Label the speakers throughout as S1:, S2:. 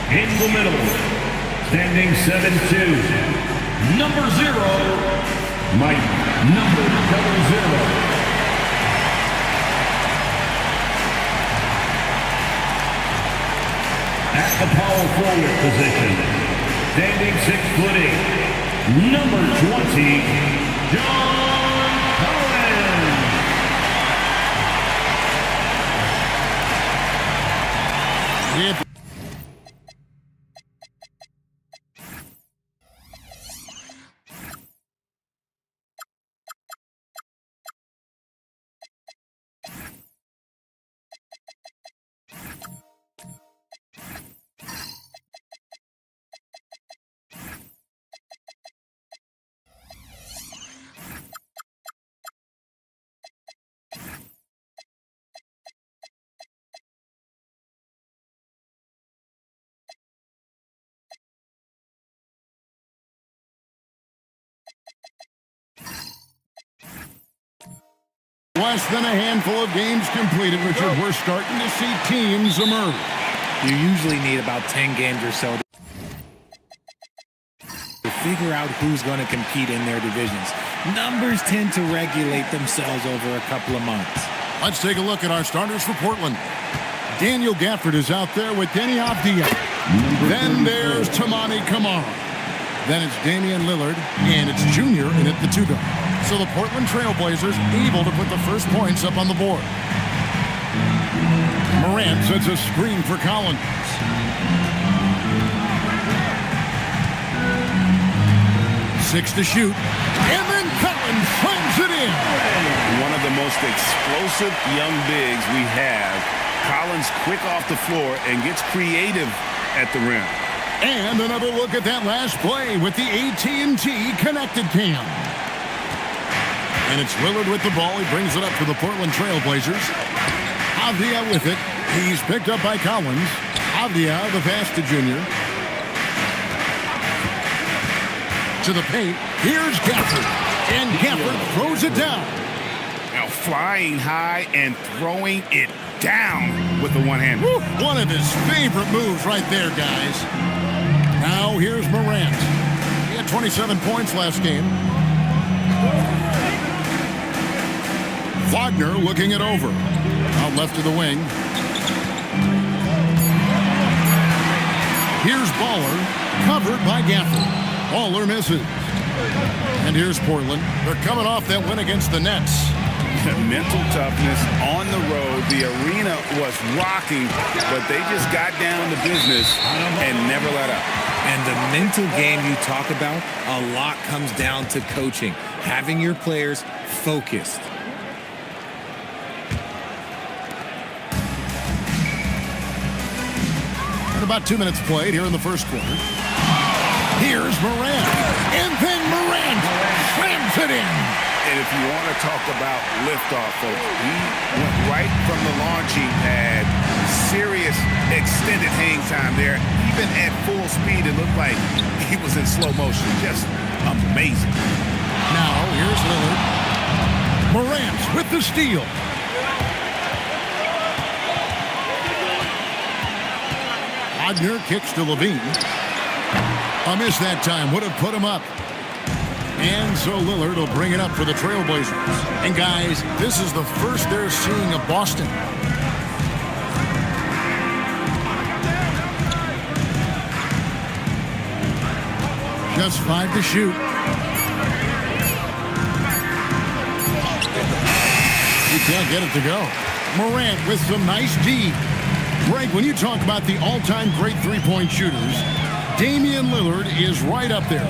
S1: In the middle, standing 7'2", number 0, Mike, number 00. At the power forward position, standing 6'8", number 20, John Collins.
S2: Less than a handful of games completed, Richard. We're starting to see teams emerge.
S3: You usually need about 10 games or so to figure out who's going to compete in their divisions. Numbers tend to regulate themselves over a couple of months.
S2: Let's take a look at our starters for Portland. Daniel Gafford is out there with Denny Avdia. Then there's Tamani Kamara. Then it's Damian Lillard, and it's Junior in at the 2 guard. So the Portland Trailblazers able to put the first points up on the board. Morant sets a screen for Collins. Six to shoot. And then Collins slams it in.
S4: One of the most explosive young bigs we have. Collins quick off the floor and gets creative at the rim.
S2: And another look at that last play with the AT&T connected cam. And it's Lillard with the ball. He brings it up to the Portland Trailblazers. Avdia with it. He's picked up by Collins. Avdia, the pass to Junior. To the paint. Here's Gafford. And Gafford throws it down.
S4: Now flying high and throwing it down with the one hand.
S2: One of his favorite moves right there, guys. Now here's Morant. He had 27 points last game. Wagner looking it over. Out left of the wing. Here's Baller, covered by Gafford. Baller misses. And here's Portland. They're coming off that win against the Nets.
S4: Mental toughness on the road. The arena was rocking, but they just got down to business and never let up.
S3: And the mental game you talk about, a lot comes down to coaching, having your players focused.
S2: And about 2 minutes played here in the first quarter. Here's Morant. And then Morant slams it in.
S4: And if you want to talk about liftoff, folks, he went right from the launching pad. Serious extended hang time there. Even at full speed, it looked like he was in slow motion. Just amazing.
S2: Now, here's Lillard. Morant with the steal. Wagner kicks to Levine. A miss that time would have put him up. And so Lillard will bring it up for the Trailblazers. And guys, this is the first they're seeing of Boston. Just 5 to shoot. He can't get it to go. Morant with some nice D. Greg, when you talk about the all-time great three-point shooters, Damian Lillard is right up there.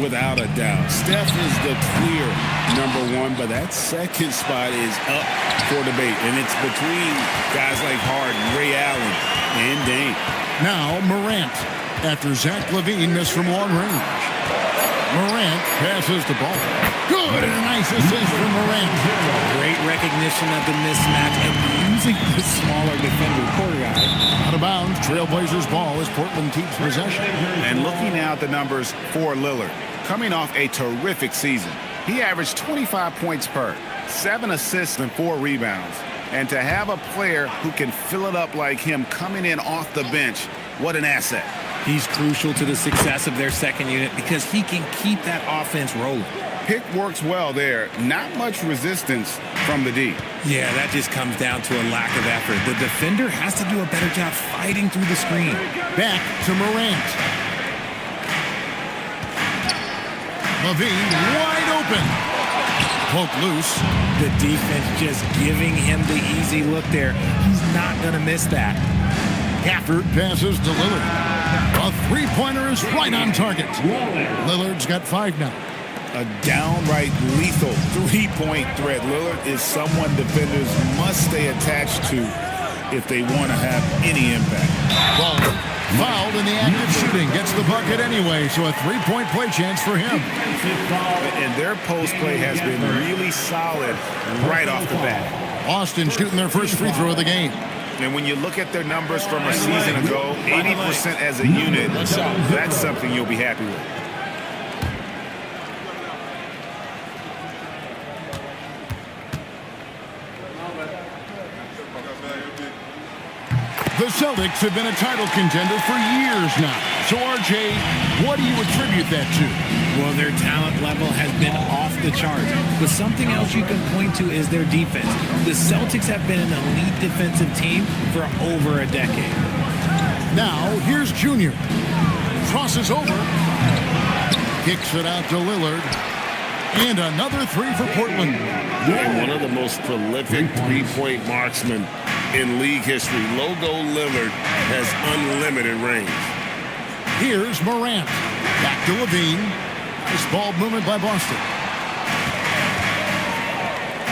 S4: Without a doubt. Steph is the clear #1, but that second spot is up for debate. And it's between guys like Harden, Ray Allen, and Dame.
S2: Now Morant, after Zach LaVine missed from long range. Morant passes the ball. Good, and a nice assist from Morant.
S3: Great recognition of the mismatch and using the smaller defender core guy.
S2: Out of bounds, Trailblazers ball as Portland keeps possession.
S4: And looking now at the numbers for Lillard, coming off a terrific season. He averaged 25 points per, 7 assists and 4 rebounds. And to have a player who can fill it up like him coming in off the bench what an asset.
S3: He's crucial to the success of their second unit because he can keep that offense rolling.
S4: Pick works well there. Not much resistance from the D.
S3: Yeah, that just comes down to a lack of effort. The defender has to do a better job fighting through the screen.
S2: Back to Morant. Levine wide open. Poke loose.
S3: The defense just giving him the easy look there. He's not going to miss that.
S2: Gafford passes to Lillard. A three-pointer is right on target. Lillard's got 5 now.
S4: A downright lethal three-point threat. Lillard is someone defenders must stay attached to if they want to have any impact.
S2: Ball fouled in the act of shooting. Gets the bucket anyway, so a three-point play chance for him.
S4: And their post play has been really solid right off the bat.
S2: Austin shooting their first free throw of the game.
S4: And when you look at their numbers from a season ago, 80% as a unit, that's something you'll be happy with.
S2: The Celtics have been a title contender for years now. So, RJ, what do you attribute that to?
S3: Well, their talent level has been off the charts. But something else you can point to is their defense. The Celtics have been an elite defensive team for over a decade.
S2: Now, here's Junior. Crosses over. Kicks it out to Lillard. And another three for Portland.
S5: And one of the most prolific three-point marksmen in league history. Logo Lillard has unlimited range.
S2: Here's Morant. Back to Levine. Nice ball movement by Boston.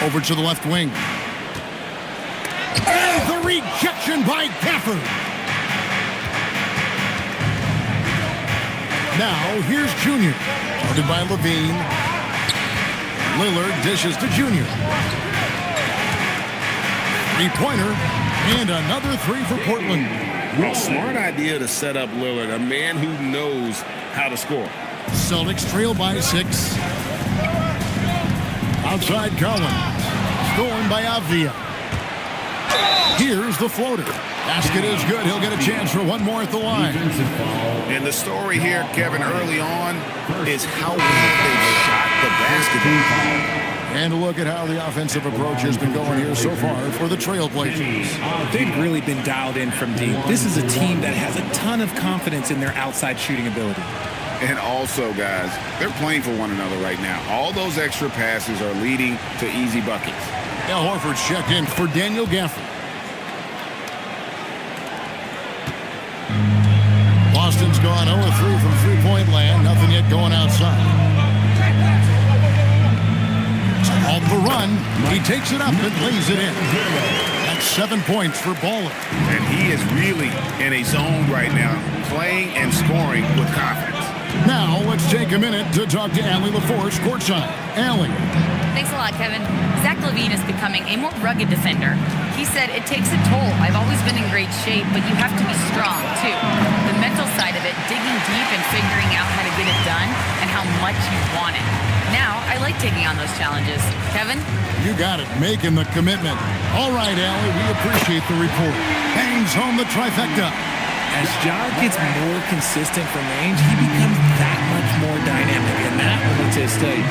S2: Over to the left wing. And the rejection by Gafford. Now, here's Junior. Guarded by Levine. Lillard dishes to Junior. Three-pointer. And another three for Portland.
S5: A smart idea to set up Lillard, a man who knows how to score.
S2: Celtics trail by 6. Outside Collins. Stolen by Avdia. Here's the floater. Basket is good. He'll get a chance for one more at the line.
S4: And the story here, Kevin, early on is how well they shot the basketball.
S2: And a look at how the offensive approach has been going here so far for the Trailblazers.
S3: They've really been dialed in from deep. This is a team that has a ton of confidence in their outside shooting ability.
S4: And also, guys, they're playing for one another right now. All those extra passes are leading to easy buckets.
S2: Al Horford's checked in for Daniel Gafford. Boston's gone 0-3 from three-point land. Nothing yet going outside. Off the run, he takes it up and lays it in. That's 7 points for Baller.
S4: And he is really in a zone right now, playing and scoring with confidence.
S2: Now, let's take a minute to talk to Allie LaForce courtside. Allie.
S6: Thanks a lot, Kevin. Zach LaVine is becoming a more rugged defender. He said, it takes a toll. I've always been in great shape, but you have to be strong, too. The mental side of it, digging deep and figuring out how to get it done and how much you want it. Now, I like taking on those challenges. Kevin?
S2: You got it, making the commitment. All right, Allie, we appreciate the report. Bangs home the trifecta.
S3: As Ja gets more consistent from range, he becomes that much more dynamic. And that, let me just tell you,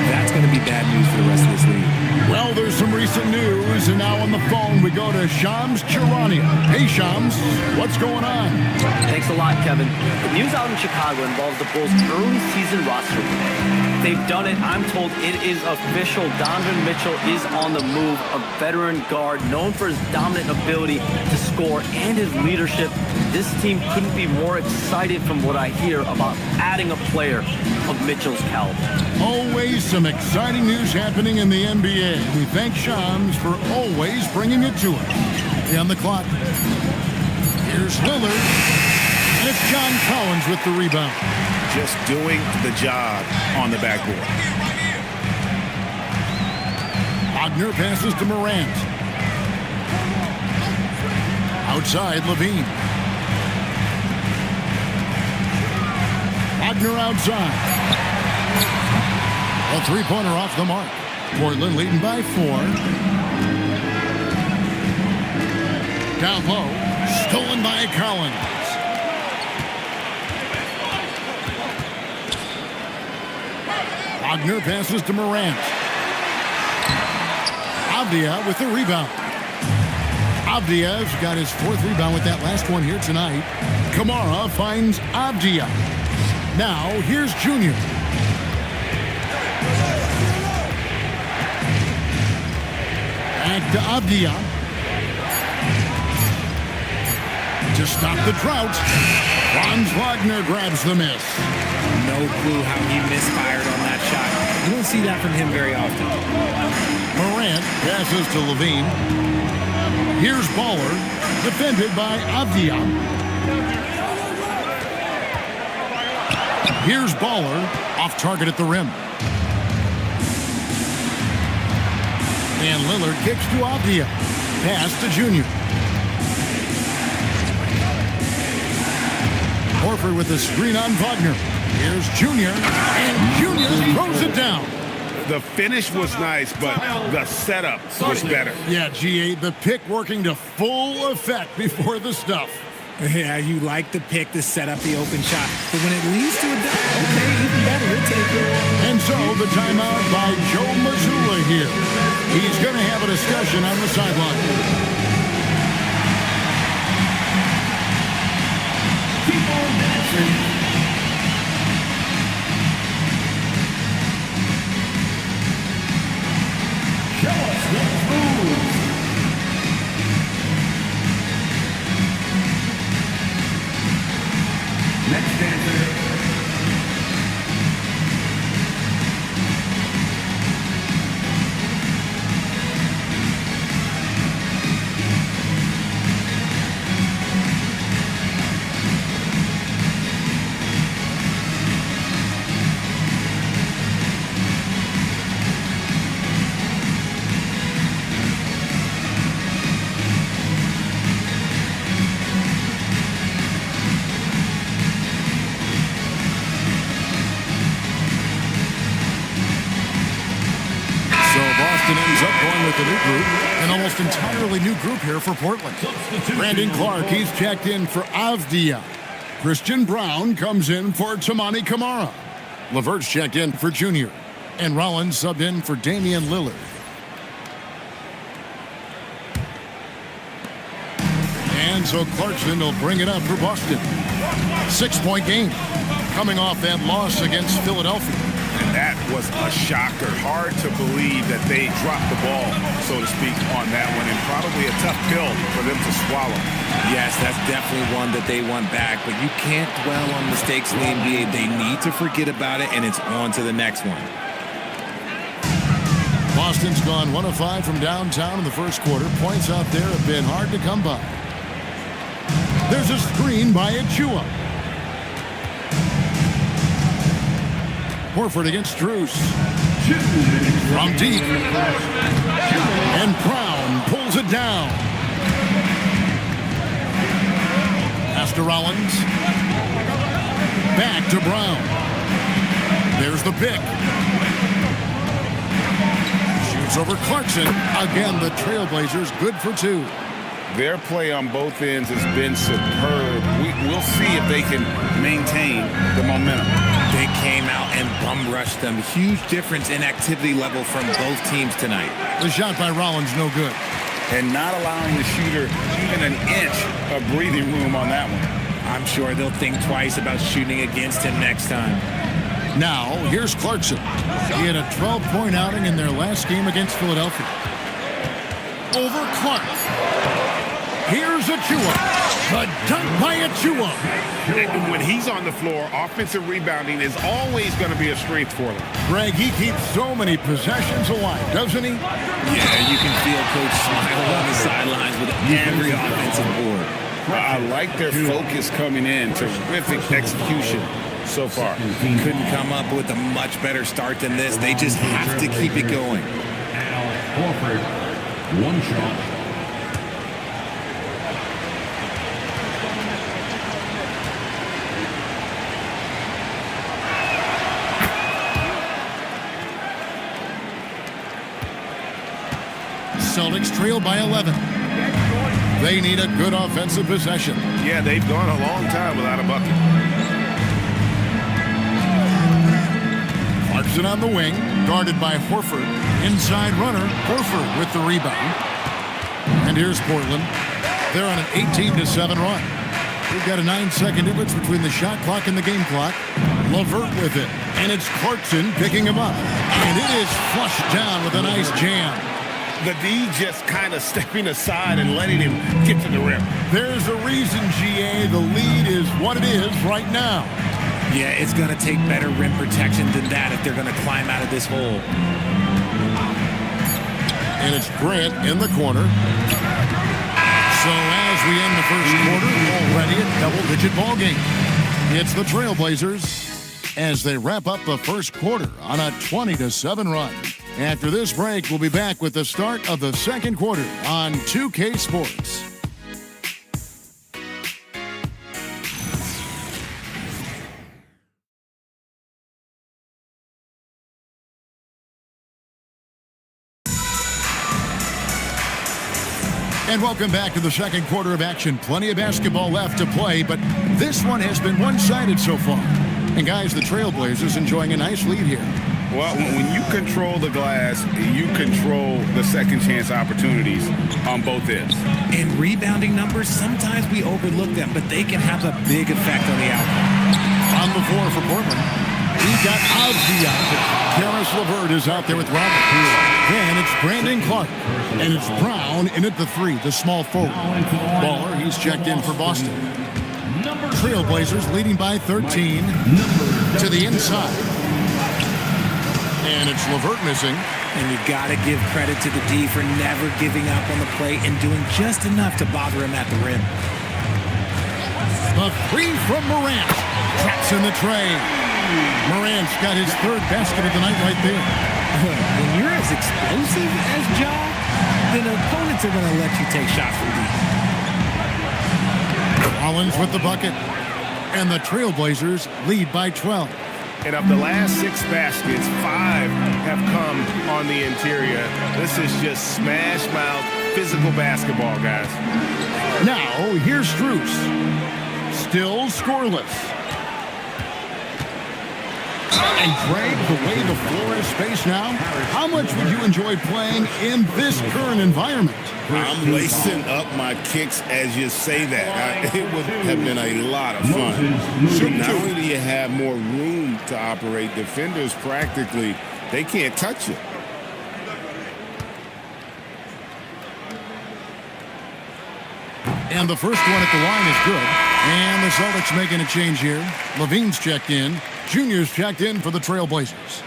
S3: that's going to be bad news for the rest of this league.
S2: Well, there's some recent news, and now on the phone we go to Shams Charania. Hey, Shams, what's going on?
S7: Thanks a lot, Kevin. The news out in Chicago involves the Bulls' early season roster today. They've done it. I'm told it is official. Donovan Mitchell is on the move, a veteran guard known for his dominant ability to score and his leadership. This team couldn't be more excited from what I hear about adding a player of Mitchell's caliber.
S2: Always some exciting news happening in the NBA. We thank Shams for always bringing it to us. On the clock. Here's Lillard. And it's John Collins with the rebound.
S4: Just doing the job on the backboard.
S2: Wagner passes to Morant. Outside, Levine. Wagner outside. A three-pointer off the mark. Portland leading by 4. Down low. Stolen by Collins. Wagner passes to Morant. Avdia with the rebound. Avdia's got his 4th rebound with that last one here tonight. Kamara finds Avdia. Now, here's Junior. Back to Avdia. To stop the drought, Franz Wagner grabs the miss.
S3: No clue how he misfired on that shot. You don't see that from him very often.
S2: Morant passes to Levine. Here's Baller, defended by Avdia. Here's Baller, off target at the rim. And Lillard kicks to Avdia. Pass to Junior. Horford with a screen on Wagner. Here's Junior, and Junior throws it down.
S4: The finish was nice, but the setup was better.
S2: Yeah, G8, the pick working to full effect before the stuff.
S3: Yeah, you like the pick to set up the open shot. But when it leads to a dunk, okay, even better, we'll take it.
S2: And so the timeout by Joe Mazzulla here. He's going to have a discussion on the sideline.
S1: Show us the moves. Next dancer.
S2: Ends up going with the new group, an almost entirely new group here for Portland. Brandon Clark, he's checked in for Avdia. Christian Brown comes in for Tamani Kamara. LeVert's checked in for Junior. And Rollins subbed in for Damian Lillard. And so Clarkson will bring it up for Boston. 6-point game, coming off that loss against Philadelphia.
S4: And that was a shocker. Hard to believe that they dropped the ball, so to speak, on that one. And probably a tough pill for them to swallow.
S3: Yes, that's definitely one that they want back. But you can't dwell on mistakes in the NBA. They need to forget about it, and it's on to the next one.
S2: Boston's gone 1 of 5 from downtown in the first quarter. Points out there have been hard to come by. There's a screen by Achua. Horford against Drews. From deep. And Brown pulls it down. Pass to Rollins. Back to Brown. There's the pick. Shoots over Clarkson. Again, the Trailblazers good for 2.
S4: Their play on both ends has been superb. We'll see if they can maintain the momentum.
S3: They came out and bum rushed them. Huge difference in activity level from both teams tonight.
S2: The shot by Rollins, no good.
S4: And not allowing the shooter even an inch of breathing room on that one.
S3: I'm sure they'll think twice about shooting against him next time.
S2: Now, here's Clarkson. He had a 12-point outing in their last game against Philadelphia. Over Clark. Here's Achua. The dunk by Achua.
S4: When he's on the floor, offensive rebounding is always going to be a strength for them.
S2: Greg, he keeps so many possessions alive, doesn't he?
S3: Yeah, you can feel Coach smiling on the sidelines with every offensive board.
S4: I like their focus coming in. Terrific execution so far.
S3: Couldn't come up with a much better start than this. They just have to keep it going.
S1: Al Horford, one shot.
S2: Celtics trail by 11. They need a good offensive possession.
S4: Yeah, they've gone a long time without a bucket.
S2: it on the wing, guarded by Horford. Inside runner, Horford with the rebound. And here's Portland. They're on an 18-7 run. We've got a 9-second difference between the shot clock and the game clock. LeVert with it. And it's Clarkson picking him up. And it is flushed down with a nice jam.
S5: The D just kind of stepping aside and letting him get to the rim.
S2: There's a reason, GA, the lead is what it is right now.
S3: Yeah, it's going to take better rim protection than that if they're going to climb out of this hole.
S2: And it's Grant in the corner. So as we end the first quarter, already a double-digit ball game. It's the Trailblazers as they wrap up the first quarter on a 20-7 run. After this break, we'll be back with the start of the second quarter on 2K Sports. And welcome back to the second quarter of action. Plenty of basketball left to play, but this one has been one-sided so far. And guys, the Trailblazers enjoying a nice lead here.
S4: Well, when you control the glass, you control the second chance opportunities on both ends.
S3: And rebounding numbers, sometimes we overlook them, but they can have a big effect on the outcome.
S2: On the floor for Portland, he got out the Karis LeVert is out there with Robert. Then it's Brandon Clark. And it's Brown in at the three, the small forward. Baller, he's checked in for Boston. Trailblazers leading by 13 to the inside. And it's LeVert missing.
S3: And you got to give credit to the D for never giving up on the play and doing just enough to bother him at the rim.
S2: The three from Morant. Traps in the tray. Morant's got his third basket of the night right there.
S3: When you're as explosive as Ja, then opponents are going to let you take shots from deep.
S2: Rollins with the bucket. And the Trailblazers lead by 12.
S4: And of the last 6 baskets, 5 have come on the interior. This is just smash mouth physical basketball, guys.
S2: Now, here's Strus. Still scoreless. And Greg, the way the floor is spaced now, how much would you enjoy playing in this current environment?
S5: I'm lacing up my kicks as you say that. It would have been a lot of fun. So not only do you have more room to operate, defenders practically, they can't touch it.
S2: And the first one at the line is good. And the Celtics making a change here. Levine's checked in. Junior's checked in for the Trailblazers.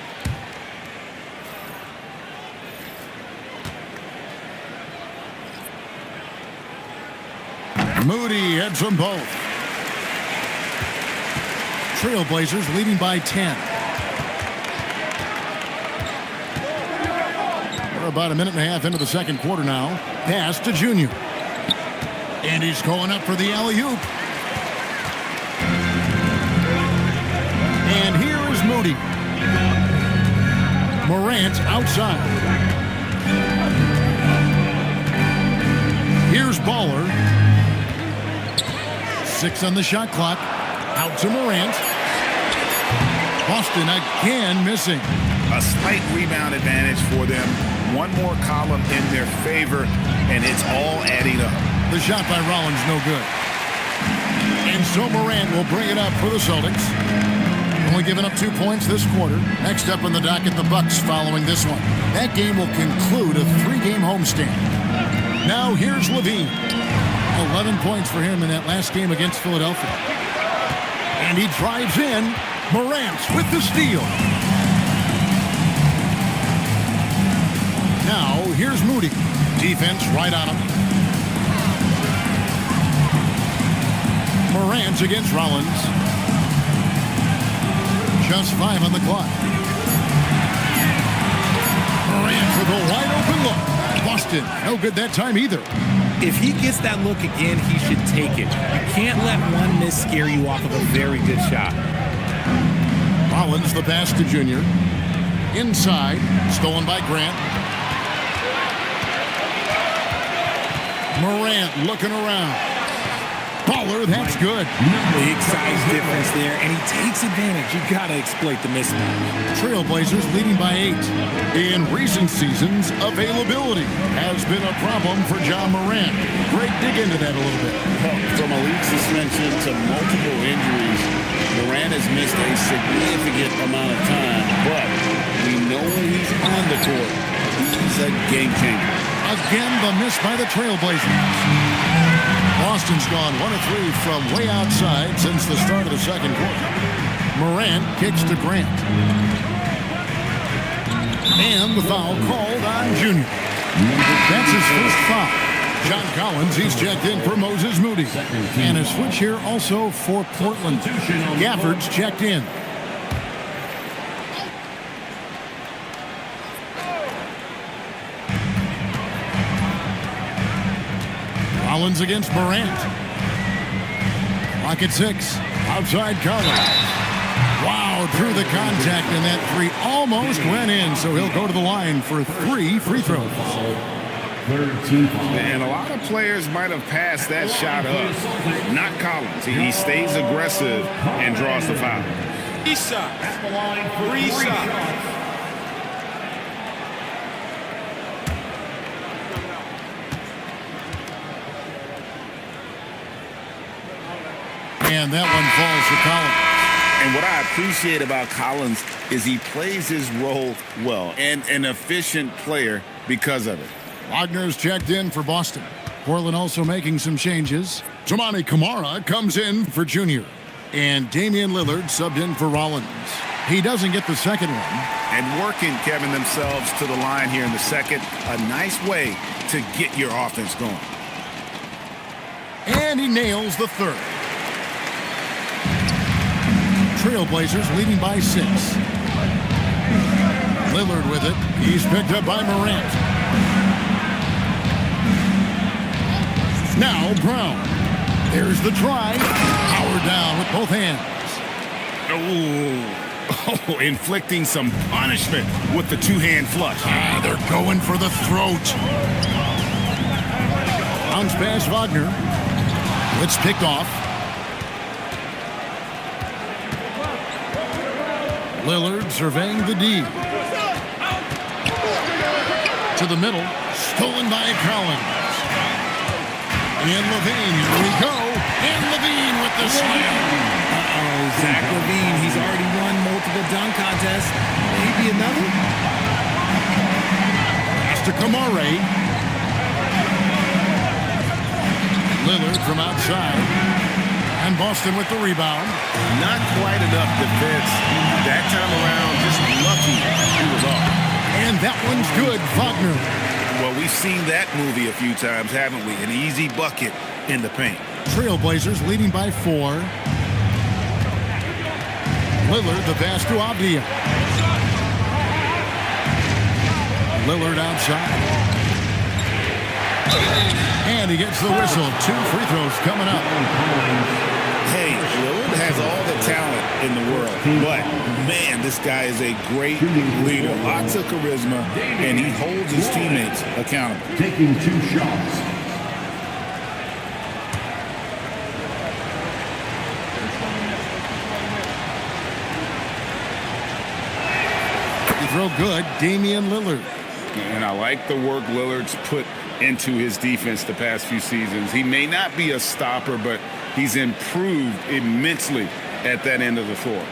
S2: Moody heads them both. Trailblazers leading by 10. We're about a minute and a half into the second quarter now. Pass to Junior. And he's going up for the alley-oop. And here is Moody. Morant outside. Here's Baller. 6 on the shot clock. Out to Morant. Boston again missing.
S4: A slight rebound advantage for them. One more column in their favor, and it's all adding up.
S2: The shot by Rollins, no good. And so Morant will bring it up for the Celtics. Only giving up 2 points this quarter. Next up on the docket, the Bucks following this one. That game will conclude a 3-game homestand. Now here's Levine. 11 points for him in that last game against Philadelphia. And he drives in. Morant with the steal. Now here's Moody. Defense right on him. Morant against Rollins. Just 5 on the clock. Morant with a wide open look. Boston, no good that time either.
S3: If he gets that look again, he should take it. You can't let one miss scare you off of a very good shot.
S2: Rollins the pass to Junior. Inside, stolen by Grant. Morant looking around. Baller, that's good.
S3: Big size difference there, and he takes advantage. You got to exploit the mismatch.
S2: Trailblazers leading by 8. In recent seasons, availability has been a problem for John Morant. Great dig into that a little bit.
S5: From a league suspension to multiple injuries, Durant has missed a significant amount of time, but we know when he's on the court, he's a game changer.
S2: Again, the miss by the Trailblazers. Boston's gone 1 of 3 from way outside since the start of the second quarter. Morant kicks to Grant. And the foul called on Junior. That's his first foul. John Collins, he's checked in for Moses Moody. And a switch here also for Portland. Gafford's checked in. Collins against Morant. Clock at 6. Outside Collins. Wow, through the contact, and that 3 almost went in, so he'll go to the line for 3 free throws.
S4: And a lot of players might have passed that shot up. Not Collins. He stays aggressive and draws the foul.
S8: 3 shots. 3 shots.
S2: And that one falls for Collins.
S4: And what I appreciate about Collins is he plays his role well and an efficient player because of it.
S2: Wagner's checked in for Boston. Portland also making some changes. Tamani Kamara comes in for Junior. And Damian Lillard subbed in for Rollins. He doesn't get the second one.
S4: And working, Kevin, themselves to the line here in the second. A nice way to get your offense going.
S2: And he nails the third. Trailblazers leading by 6. Lillard with it. He's picked up by Morant. Now Brown. There's the try. Howard down with both hands.
S4: Oh, inflicting some punishment with the two-hand flush.
S2: They're going for the throat. Bounce pass Wagner. It's picked off. Lillard surveying the D. To the middle. Stolen by Collins. And Levine, here we go. And Levine with the slam.
S3: Zach LaVine, he's already won multiple dunk contests. Maybe another?
S2: Pass to Kamara. Lillard from outside. And Boston with the rebound.
S4: Not quite enough defense that time around. Just lucky he was off.
S2: And that one's good, Wagner.
S4: Well, we've seen that movie a few times, haven't we? An easy bucket in the paint.
S2: Trailblazers leading by 4. Lillard, the pass to Abdia. Lillard outside. And he gets the whistle. 2 free throws coming up.
S4: Hey, Lillard has all the talent in the world, but man, this guy is a great leader. Lots of charisma, and he holds his teammates accountable.
S1: Taking 2 shots.
S2: Free throw good, Damian Lillard.
S4: And I like the work Lillard's put into his defense the past few seasons. He may not be a stopper, but he's improved immensely at that end of the floor.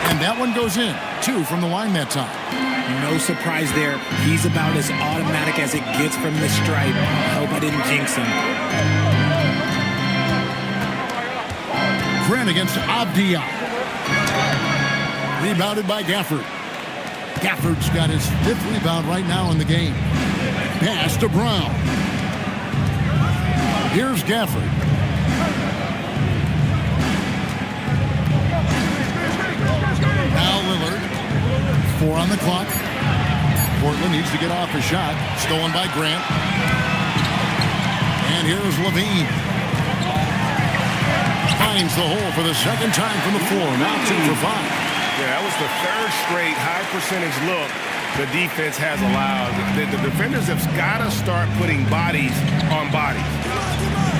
S2: And that one goes in. 2 from the line that time.
S3: No surprise there. He's about as automatic as it gets from the stripe. I hope I didn't jinx him.
S2: Grant against Abdia. Rebounded by Gafford. Gafford's got his 5th rebound right now in the game. Pass to Brown. Here's Gafford. Now Lillard. 4 on the clock. Portland needs to get off a shot. Stolen by Grant. And here's Levine. Finds the hole for the second time from the floor. Now 2 for 5.
S4: Yeah, that was the 3rd straight high percentage look the defense has allowed. The defenders have got to start putting bodies on bodies.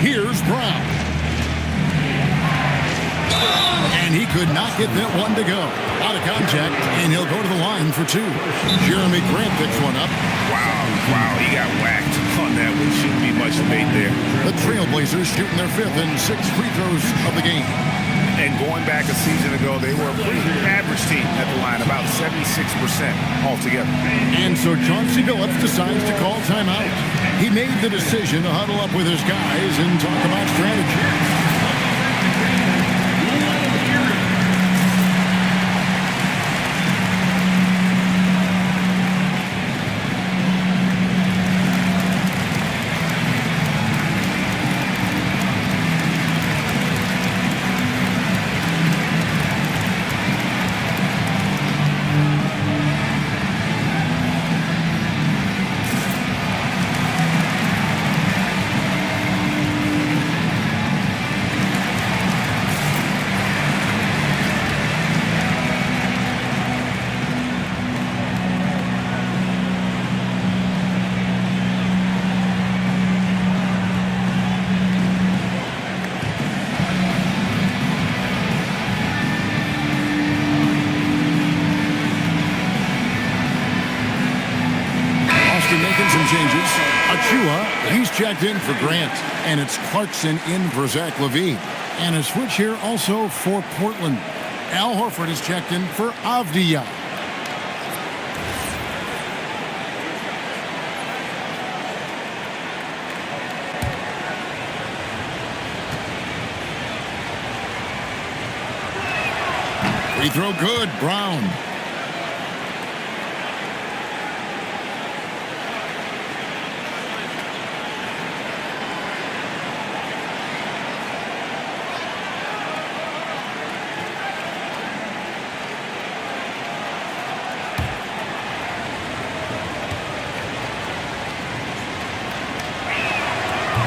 S2: Here's Brown. And he could not get that one to go. Out of contact, and he'll go to the line for two. Jeremy Grant picks one up.
S4: Wow, he got whacked on that one. Shouldn't be much debate there.
S2: The Trailblazers shooting their 5th and 6th free throws of the game.
S4: And going back a season ago, they were a pretty average team at the line, about 76% altogether.
S2: And so Chauncey Billups decides to call timeout. He made the decision to huddle up with his guys and talk about strategy. He's checked in for Grant, and it's Clarkson in for Zach LaVine. And a switch here also for Portland. Al Horford is checked in for Avdija. Free throw good, Brown.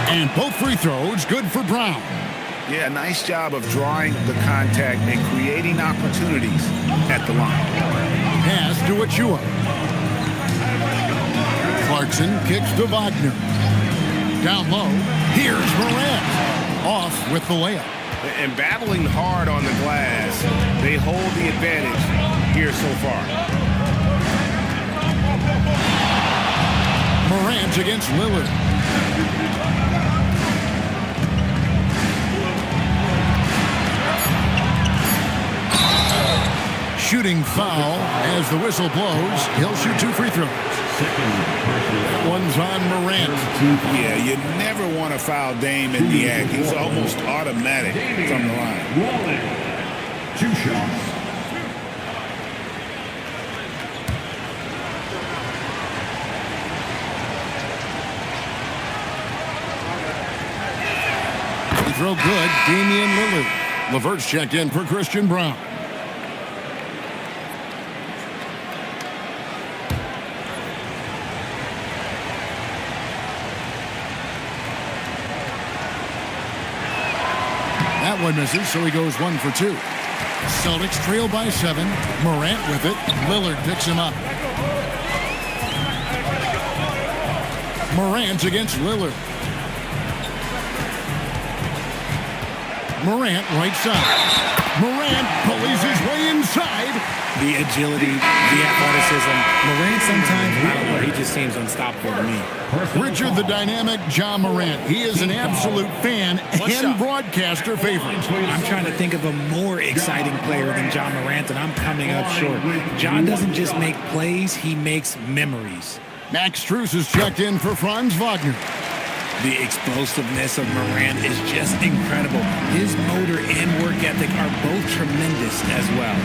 S2: And both free throws good for Brown.
S4: Yeah, nice job of drawing the contact and creating opportunities at the line.
S2: Pass to Achua. Clarkson kicks to Wagner. Down low, here's Morant. Off with the layup.
S4: And battling hard on the glass, they hold the advantage here so far.
S2: Morant against Lillard. Shooting foul as the whistle blows. He'll shoot 2 free throws. One's on Morant.
S5: Yeah, you never want to foul Dame in the act. He's almost automatic from the line.
S1: 2 shots.
S2: Free throw good. Damian Lillard. LeVert's checked in for Christian Brown. That one misses, so he goes 1 for 2. Celtics trail by 7. Morant with it. Lillard picks him up. Morant against Lillard. Morant right side. Morant pulleys his way inside.
S3: The agility, the athleticism. Morant sometimes, I don't know, he just seems unstoppable to me.
S2: Richard the dynamic John Morant. He is an absolute fan and broadcaster favorite.
S3: I'm trying to think of a more exciting player than John Morant, and I'm coming up short. John doesn't just make plays, he makes memories.
S2: Max Strus is checked in for Franz Wagner.
S3: The explosiveness of Morant is just incredible. His motor and work ethic are both tremendous as well.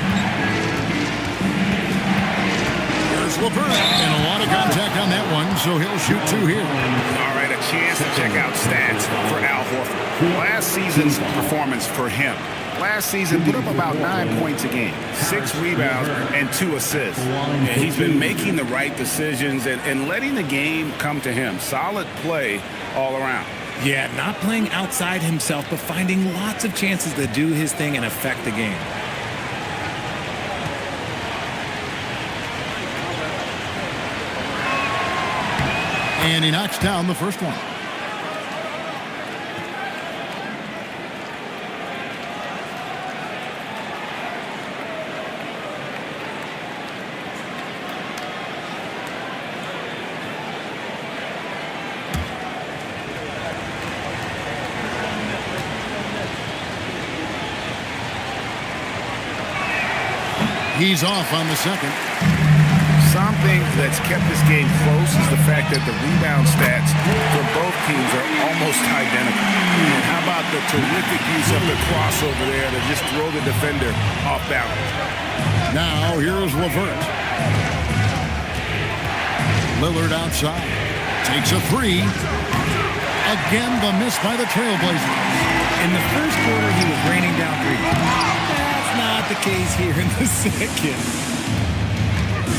S2: Here's LeVert, and a lot of contact on that one, so he'll shoot 2 here.
S4: All right, a chance to check out stats for Al Horford. Last season's performance for him. Last season, put up about 9 points a game, 6 rebounds, and 2 assists.
S5: And he's been making the right decisions and letting the game come to him. Solid play all around.
S3: Yeah, not playing outside himself, but finding lots of chances to do his thing and affect the game.
S2: And he knocks down the first one. He's off on the second.
S4: Something that's kept this game close is the fact that the rebound stats for both teams are almost identical. And how about the terrific use of the crossover there to just throw the defender off balance?
S2: Now here's Levert. Lillard outside. Takes a three. Again, the miss by the Trailblazers.
S3: In the first quarter, he was raining down threes. That's not the case here in the second.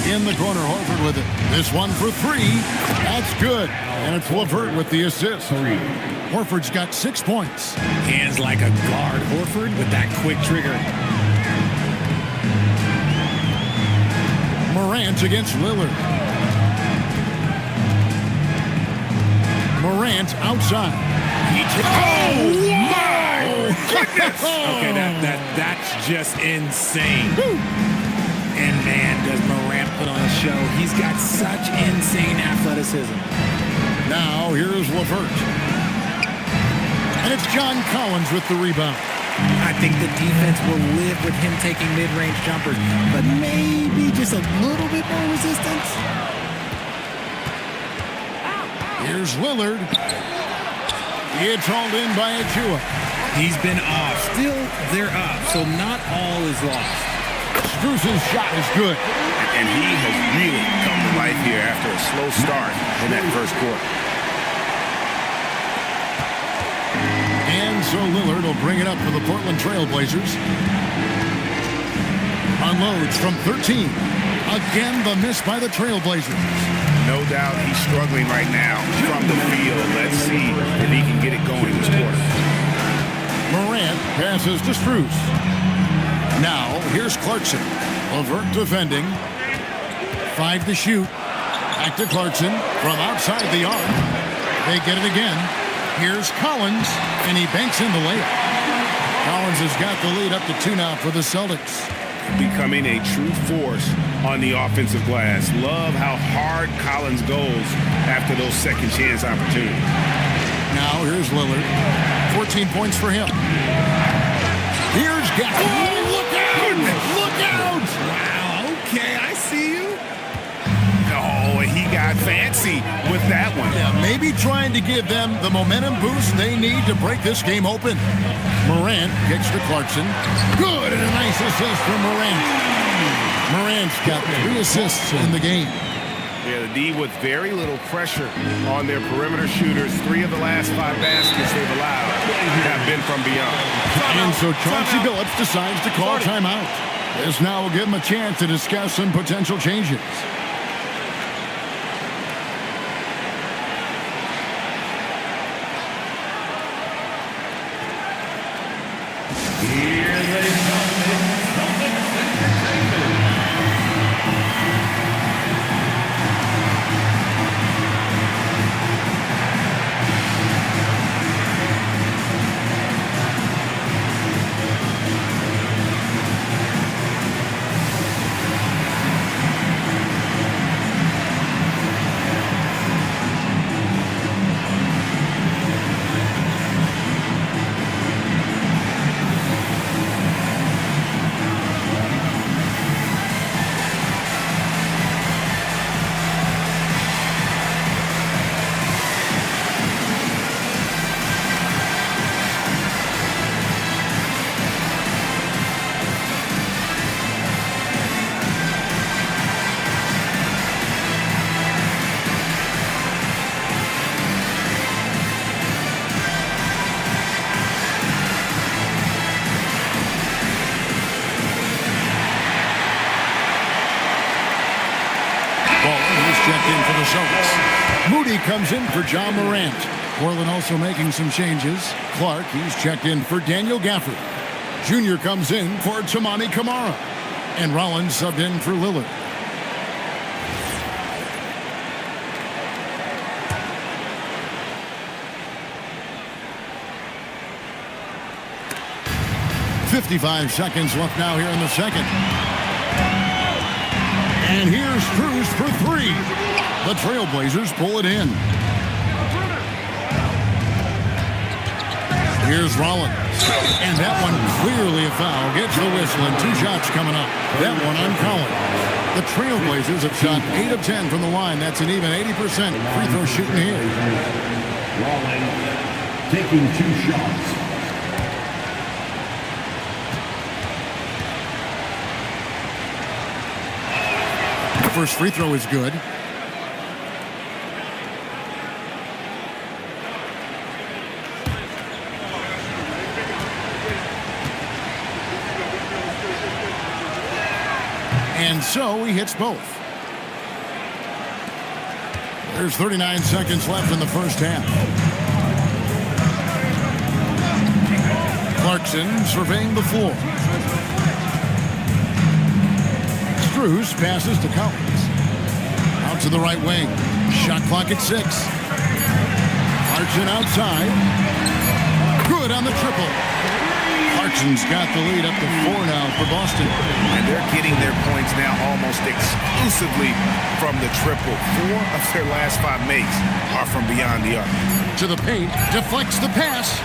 S2: In the corner, Horford with it. This one for three. That's good. And it's Levert with the assist. Horford's got 6 points.
S3: Hands like a guard. Horford with that quick trigger.
S2: Morant against Lillard. Morant outside.
S4: Oh, my goodness!
S3: Okay, that's just insane.
S2: Woo.
S3: And man, does Morant put on a show. He's got such insane athleticism.
S2: Now here's Levert. And it's John Collins with the rebound.
S3: I think the defense will live with him taking mid-range jumpers, but maybe just a little bit more resistance.
S2: Here's Lillard. It's hauled in by Achua.
S3: He's been off. Still, they're up, so not all is lost.
S2: Strus's shot is good.
S4: And he has really come to life here after a slow start in that first quarter.
S2: And so Lillard will bring it up for the Portland Trailblazers. Unloads from 13. Again, the miss by the Trailblazers.
S4: No doubt he's struggling right now from the field. Let's see if he can get it going this quarter.
S2: Morant passes to Strus. Now, here's Clarkson. Levert defending. 5 to shoot. Back to Clarkson from outside the arc. They get it again. Here's Collins, and he banks in the layup. Collins has got the lead up to 2 now for the Celtics.
S4: Becoming a true force on the offensive glass. Love how hard Collins goes after those second chance opportunities.
S2: Now, here's Lillard. 14 points for him. Here's Gafford. Oh, look out! Look out!
S3: Wow, okay, I see you.
S4: Oh, he got fancy with that one.
S2: Yeah, maybe trying to give them the momentum boost they need to break this game open. Morant kicks to Clarkson. Good, and a nice assist from Morant. Morant's got 3 assists in the game.
S4: Yeah, the D with very little pressure on their perimeter shooters. 3 of the last 5 baskets they've allowed have been from beyond.
S2: And so Chauncey Billups decides to call timeout. This now will give him a chance to discuss some potential changes. Checked in for the Celtics. Moody comes in for John Morant. Portland also making some changes. Clark, he's checked in for Daniel Gafford. Junior comes in for Tamani Kamara. And Rollins subbed in for Lillard. 55 seconds left now here in the second. And here's Cruz for three. The Trailblazers pull it in. Here's Rollins. And that one clearly a foul. Gets the whistle and 2 shots coming up. That one on Collins. The Trailblazers have shot 8 of 10 from the line. That's an even 80% free throw shooting here.
S1: Rollins taking 2 shots.
S2: The first free throw is good. And so he hits both. There's 39 seconds left in the first half. Clarkson surveying the floor. Cruz passes to Collins. Out to the right wing. Shot clock at 6. Clarkson outside. Good on the triple. Clarkson's got the lead up to 4 now for Boston.
S4: And they're getting their points now almost exclusively from the triple. 4 of their last 5 makes are from beyond the arc.
S2: To the paint. Deflects the pass.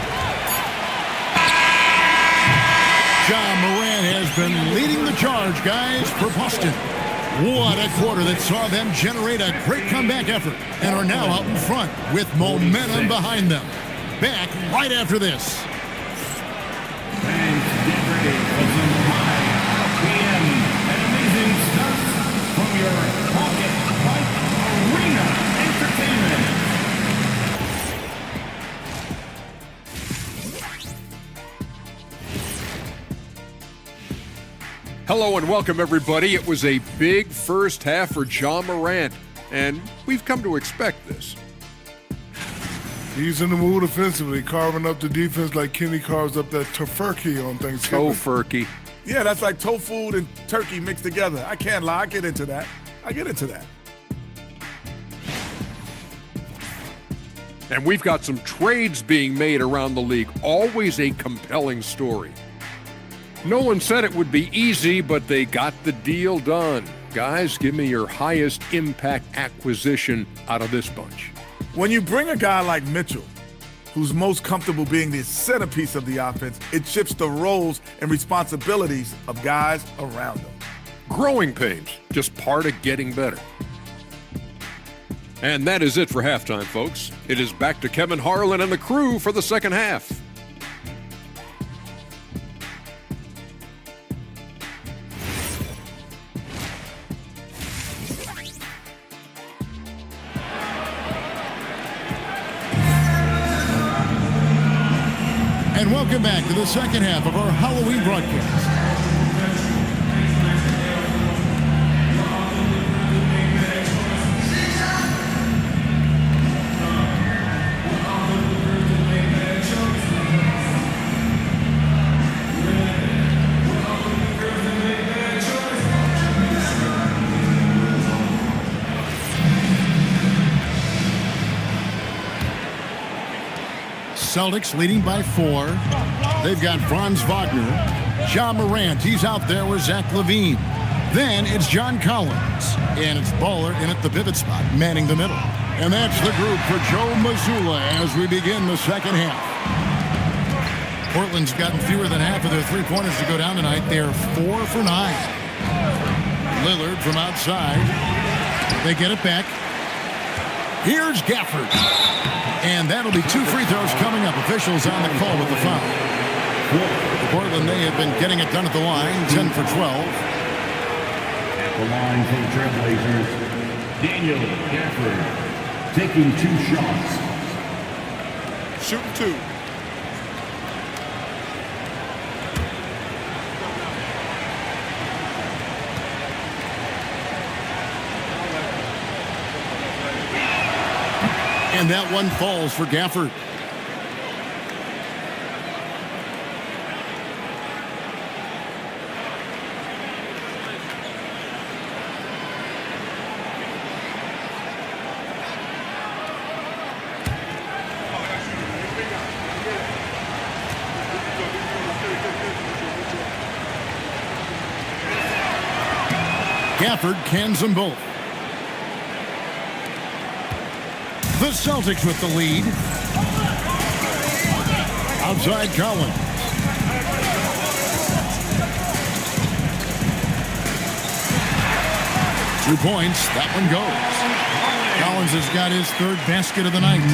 S2: John Morant has been leading the charge, guys, for Boston. What a quarter that saw them generate a great comeback effort and are now out in front with momentum behind them. Back right after this.
S1: And get ready for some high RPM and amazing stuff from your Pocket Bike Arena Entertainment.
S8: Hello and welcome, everybody. It was a big first half for John Morant, and we've come to expect this.
S9: He's in the mood offensively, carving up the defense like Kenny carves up that tofurkey on Thanksgiving.
S8: Tofurkey.
S9: Yeah, that's like tofu and turkey mixed together. I can't lie. I get into that.
S8: And we've got some trades being made around the league. Always a compelling story. No one said it would be easy, but they got the deal done. Guys, give me your highest impact acquisition out of this bunch.
S9: When you bring a guy like Mitchell, who's most comfortable being the centerpiece of the offense, it shifts the roles and responsibilities of guys around him.
S8: Growing pains, just part of getting better. And that is it for halftime, folks. It is back to Kevin Harlan and the crew for the second half.
S2: And welcome back to the second half of our Halloween broadcast. Celtics leading by 4. They've got Franz Wagner. John Morant, he's out there with Zach LaVine. Then it's John Collins. And it's Baller in at the pivot spot, manning the middle. And that's the group for Joe Mazzulla as we begin the second half. Portland's gotten fewer than half of their three-pointers to go down tonight. They're 4 for 9. Lillard from outside. They get it back. Here's Gafford. And that'll be 2 free throws coming up. Officials on the call with the foul. Portland, they have been getting it done at the line, 10 for 12.
S1: At the line for the Trailblazers, Daniel Gafford taking 2 shots.
S8: Shooting 2.
S2: And that one falls for Gafford. Gafford cans them both. The Celtics with the lead. Outside Collins. 2 points. That one goes. Collins has got his third basket of the night.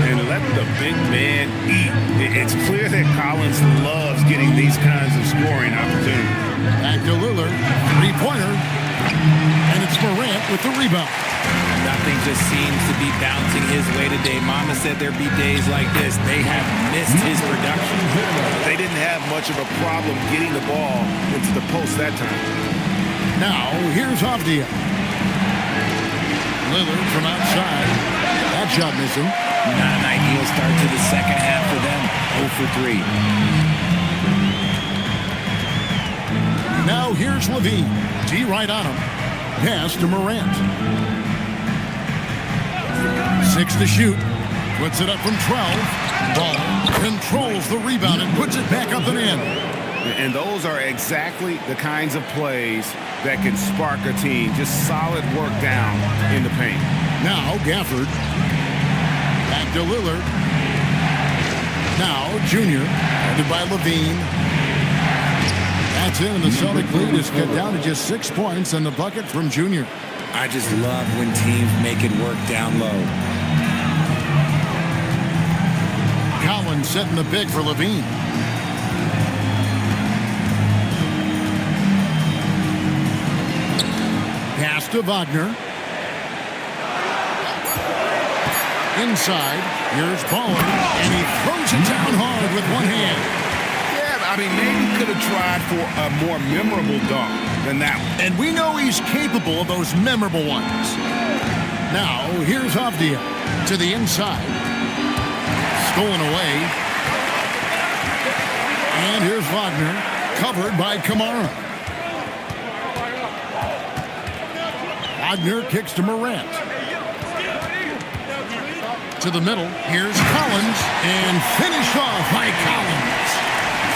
S4: And let the big man eat. It's clear that Collins loves getting these kinds of scoring opportunities.
S2: Back to Lillard. Three-pointer. And it's Morant with the rebound.
S3: Nothing just seems to be bouncing his way today. Mama said there'd be days like this. They have missed his production.
S4: They didn't have much of a problem getting the ball into the post that time.
S2: Now, here's Avdia. Lillard from outside. That shot missing.
S3: Not an ideal start to the second half for them. 0 for 3.
S2: Now here's Levine. D right on him. Pass to Morant. 6 to shoot. Puts it up from 12. Ball controls the rebound and puts it back up and in.
S4: And those are exactly the kinds of plays that can spark a team. Just solid work down in the paint.
S2: Now Gafford. Back to Lillard. Now Junior. Headed by Levine. That's it, and the Celtic lead is cut down to just 6 points and the bucket from Junior.
S3: I just love when teams make it work down low.
S2: Collins setting the big for Levine. Pass to Wagner. Inside, here's Ballin, and he throws it down hard with one hand.
S4: I mean, maybe could have tried for a more memorable dunk than that one.
S2: And we know he's capable of those memorable ones. Now, here's Avdia to the inside. Stolen away. And here's Wagner, covered by Kamara. Wagner kicks to Morant. To the middle, here's Collins, and finished off by Collins.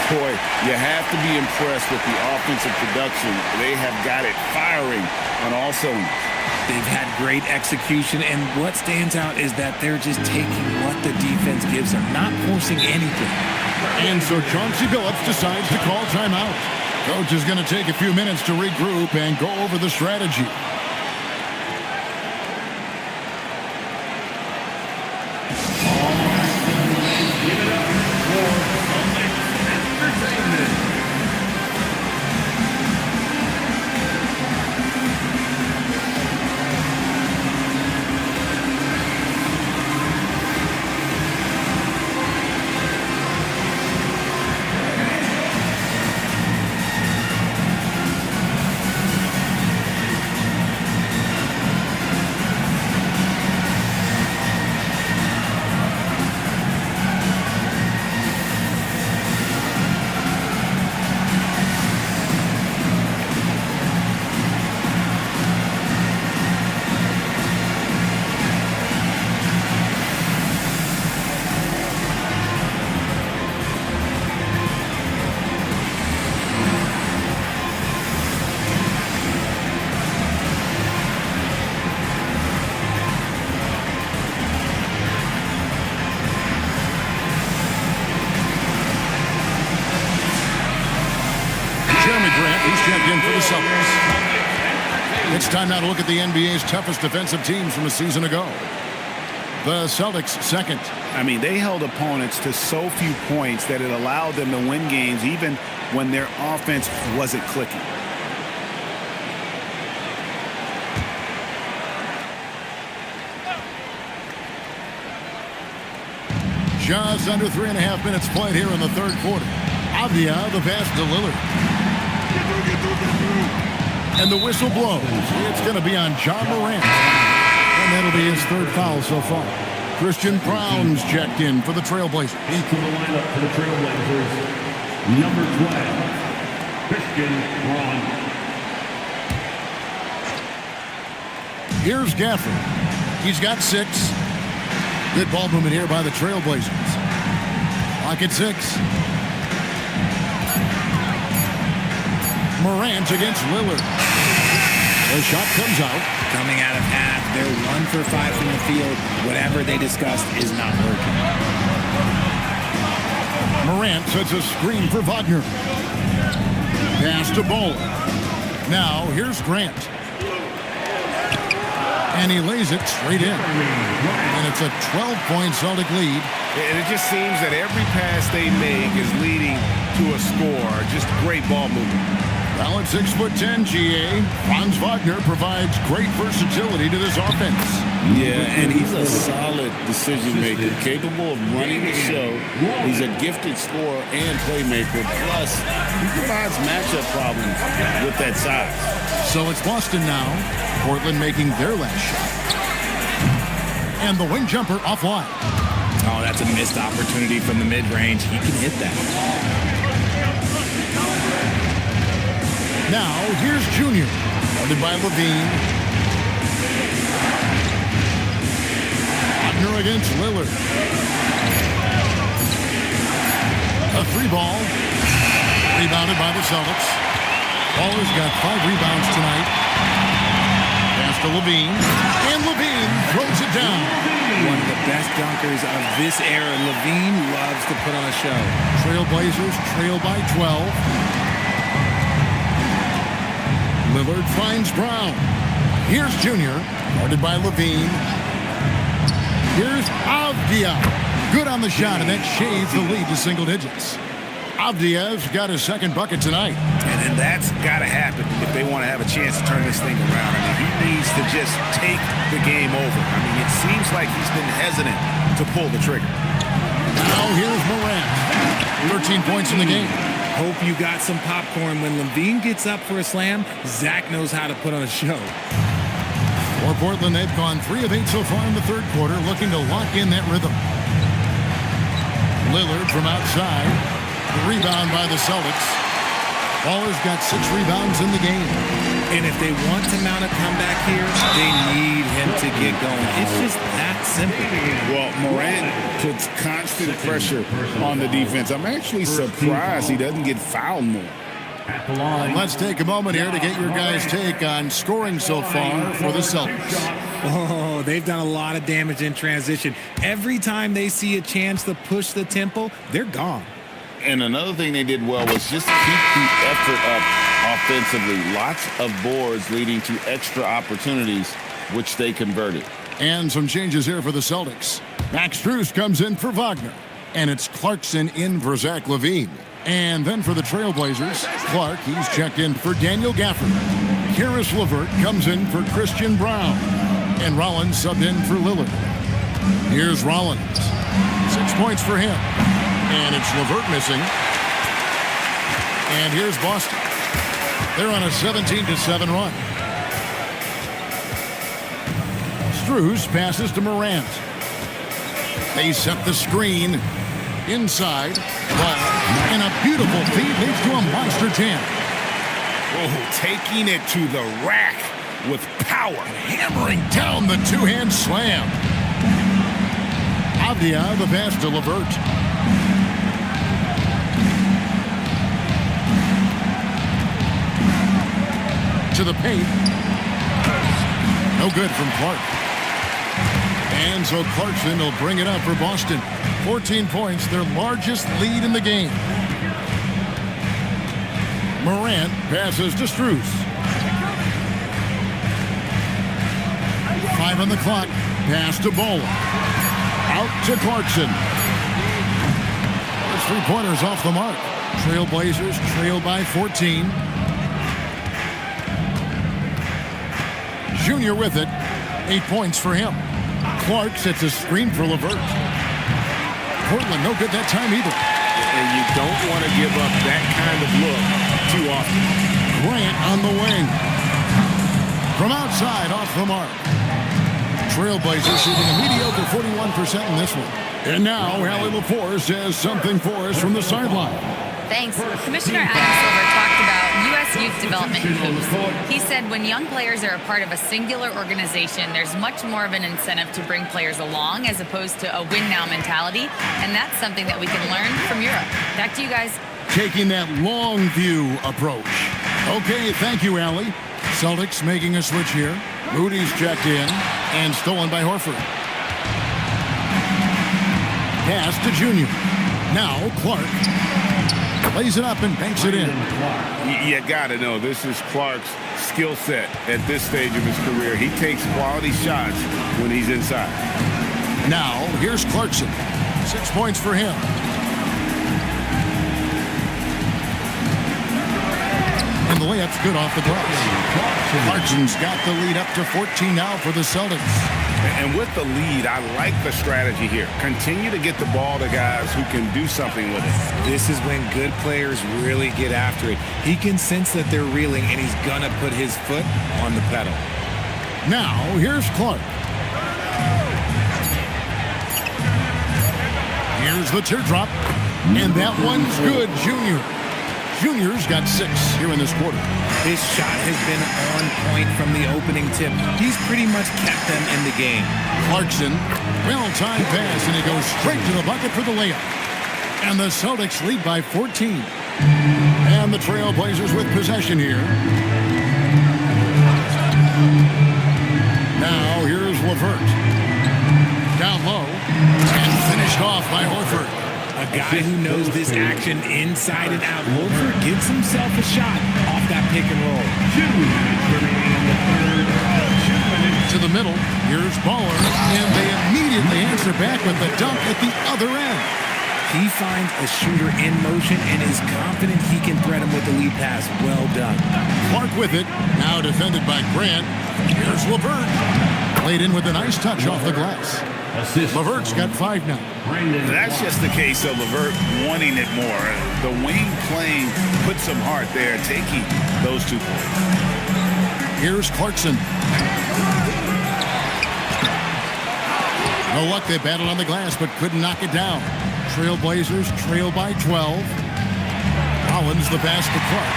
S5: Boy, you have to be impressed with the offensive production. They have got it firing on all cylinders.
S3: They've had great execution, and what stands out is that they're just taking what the defense gives them, not forcing anything.
S2: And so Chauncey Billups decides to call timeout. Coach is going to take a few minutes to regroup and go over the strategy. For the Celtics. It's time now to look at the NBA's toughest defensive teams from a season ago. The Celtics second.
S4: I mean, they held opponents to so few points that it allowed them to win games even when their offense wasn't clicking.
S2: Just under 3.5 minutes played here in the third quarter. Avdia, the pass to Lillard. And the whistle blows. It's going to be on John Morant. And that'll be his third foul so far. Christian Brown's checked in for the Trailblazers.
S1: Into the lineup for the Trailblazers, number 12, Christian Braun.
S2: Here's Gafford. He's got 6. Good ball movement here by the Trailblazers. Lock at 6. Morant against Lillard. The shot comes out.
S3: Coming out of half, they're 1 for 5 from the field. Whatever they discussed is not working.
S2: Morant sets a screen for Wagner. Pass to Bowler. Now, here's Grant. And he lays it straight in. And it's a 12-point Celtic lead.
S4: And it just seems that every pass they make is leading to a score. Just great ball movement.
S2: Well, at 6'10", GA, Franz Wagner provides great versatility to this offense.
S5: Yeah, and he's a solid decision maker, capable of running the show. He's a gifted scorer and playmaker. Plus, he provides matchup problems with that size.
S2: So it's Boston now. Portland making their last shot. And the wing jumper offline.
S3: Oh, that's a missed opportunity from the mid-range. He can hit that.
S2: Now, here's Junior. Guarded by Levine. Wagner against Lillard. A 3-ball. Rebounded by the Celtics. Baller's got 5 rebounds tonight. Pass to Levine. And Levine throws it down.
S3: One of the best dunkers of this era. Levine loves to put on a show.
S2: Trailblazers trail by 12. Lillard finds Brown. Here's Junior, guarded by Levine. Here's Avdia. Good on the shot, and that shaves the lead to single digits. Avdia's got his second bucket tonight.
S4: And that's got to happen if they want to have a chance to turn this thing around. I mean, he needs to just take the game over. I mean, it seems like he's been hesitant to pull the trigger.
S2: Now here's Morant. 13 points in the game.
S3: Hope you got some popcorn. When Levine gets up for a slam, Zach knows how to put on a show.
S2: For Portland, they've gone 3 of 8 so far in the third quarter, looking to lock in that rhythm. Lillard from outside. The rebound by the Celtics. Baller's got 6 rebounds in the game.
S3: And if they want to mount a comeback here, they need him to get going. It's just that simple.
S5: Well, Morant puts constant pressure on the defense. I'm actually surprised he doesn't get fouled more.
S2: Let's take a moment here to get your guys' take on scoring so far for the Celtics.
S3: Oh, they've done a lot of damage in transition. Every time they see a chance to push the tempo, they're gone.
S5: And another thing they did well was just keep the effort up offensively. Lots of boards leading to extra opportunities, which they converted.
S2: And some changes here for the Celtics. Max Strus comes in for Wagner. And it's Clarkson in for Zach LaVine. And then for the Trailblazers, Clark, he's checked in for Daniel Gafford. Karis LeVert comes in for Christian Brown. And Rollins subbed in for Lillard. Here's Rollins. 6 points for him. And it's LeVert missing. And here's Boston. They're on a 17-7 run. Strus passes to Morant. They set the screen. Inside. Ball. And a beautiful feed leads to a monster jam.
S4: Oh, taking it to the rack with power.
S2: Hammering down the two-hand slam. Avdia, the pass to LeVert. To the paint. No good from Clark. And so Clarkson will bring it up for Boston. 14 points, their largest lead in the game. Morant passes to Strus. 5 on the clock. Pass to Bowler. Out to Clarkson. Those 3-pointers off the mark. Trailblazers trail by 14. Junior with it. 8 points for him. Clark sets a screen for LeVert. Portland no good that time either.
S4: And you don't want to give up that kind of look too often.
S2: Grant on the wing. From outside, off the mark. Trailblazers shooting a mediocre 41% in this one. And now, Allie LaForce has something for us from the sideline.
S6: Thanks. Commissioner Adam Silver talked about U.S. youth development in hoops. He said when young players are a part of a singular organization, there's much more of an incentive to bring players along as opposed to a win-now mentality, and that's something that we can learn from Europe. Back to you guys.
S2: Taking that long view approach. Okay, thank you, Allie. Celtics making a switch here. Moody's checked in and stolen by Horford. Pass to Junior. Now Clark lays it up and banks it in.
S4: You got to know, this is Clark's skill set at this stage of his career. He takes quality shots when he's inside.
S2: Now, here's Clarkson. 6 points for him. And the layup's good off the glass. Clarkson's got the lead up to 14 now for the Celtics.
S4: And with the lead, I like the strategy here. Continue to get the ball to guys who can do something with it.
S3: This is when good players really get after it. He can sense that they're reeling, and he's going to put his foot on the pedal.
S2: Now, here's Clark. Here's the teardrop. And that one's good, Junior. Junior's got 6 here in this quarter.
S3: His shot has been on point from the opening tip. He's pretty much kept them in the game.
S2: Clarkson, well-timed pass, and he goes straight to the bucket for the layup. And the Celtics lead by 14. And the Trailblazers with possession here. Now here's LeVert. Down low, and finished off by Horford.
S3: A guy who knows this action inside and out. Horford gives himself a shot off that pick and roll.
S2: To the middle, here's Baller, and they immediately answer back with the dunk at the other end.
S3: He finds a shooter in motion and is confident he can thread him with the lead pass. Well done.
S2: Clark with it, now defended by Grant. Here's LeVert. Played in with a nice touch off the glass. LeVert's got 5 now.
S4: That's just the case of LeVert wanting it more. The wing playing put some heart there, taking those 2 points.
S2: Here's Clarkson. No luck, they battled on the glass, but couldn't knock it down. Trailblazers trail by 12. Collins the pass to Clark.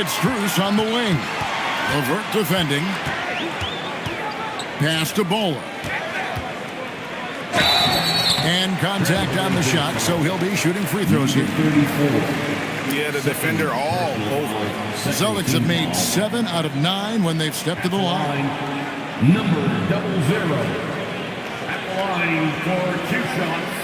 S2: It's Strus on the wing. LeVert defending. Pass to Bowler. And contact on the shot, so he'll be shooting free throws here.
S4: Yeah, the defender all over.
S2: The Celtics have made 7 out of 9 when they've stepped to the line.
S1: Number 00. At the line for 2 shots.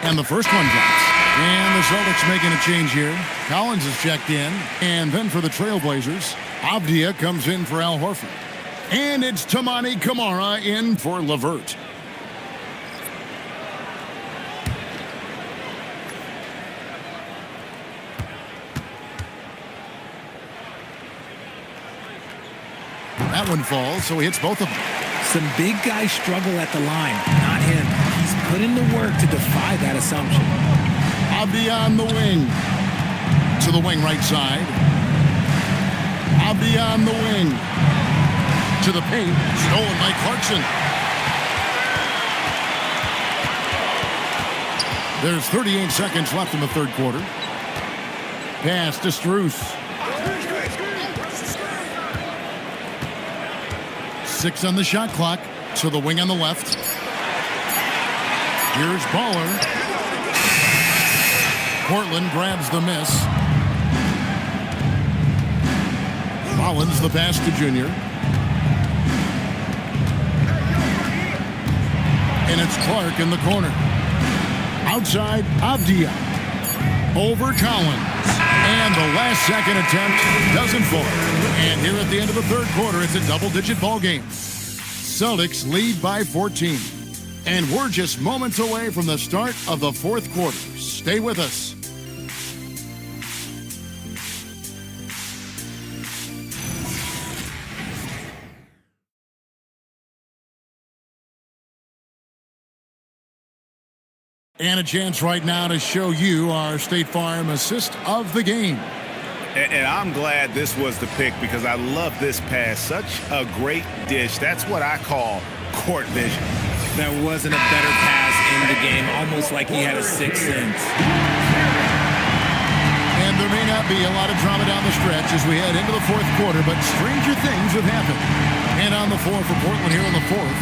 S2: And the first one drops. And the Celtics making a change here. Collins is checked in. And then for the Trailblazers, Avdia comes in for Al Horford. And it's Tamani Kamara in for LeVert. That one falls, so he hits both of them.
S3: Some big guys struggle at the line, not him. He's put in the work to defy that assumption.
S2: Avdia on the wing. To the wing right side. Avdia on the wing. To the paint. Stolen by Clarkson. There's 38 seconds left in the third quarter. Pass to Strus. 6 on the shot clock. To the wing on the left. Here's Baller. Portland grabs the miss. Collins the pass to Junior. And it's Clark in the corner. Outside, Avdia. Over Collins. And the last second attempt doesn't fall. And here at the end of the third quarter, it's a double-digit ball game. Celtics lead by 14. And we're just moments away from the start of the fourth quarter. Stay with us. And a chance right now to show you our State Farm assist of the game.
S4: And I'm glad this was the pick because I love this pass. Such a great dish. That's what I call court vision.
S3: There wasn't a better pass in the game, almost like he had a sixth sense.
S2: And there may not be a lot of drama down the stretch as we head into the fourth quarter, but stranger things have happened. And on the floor for Portland here in the fourth,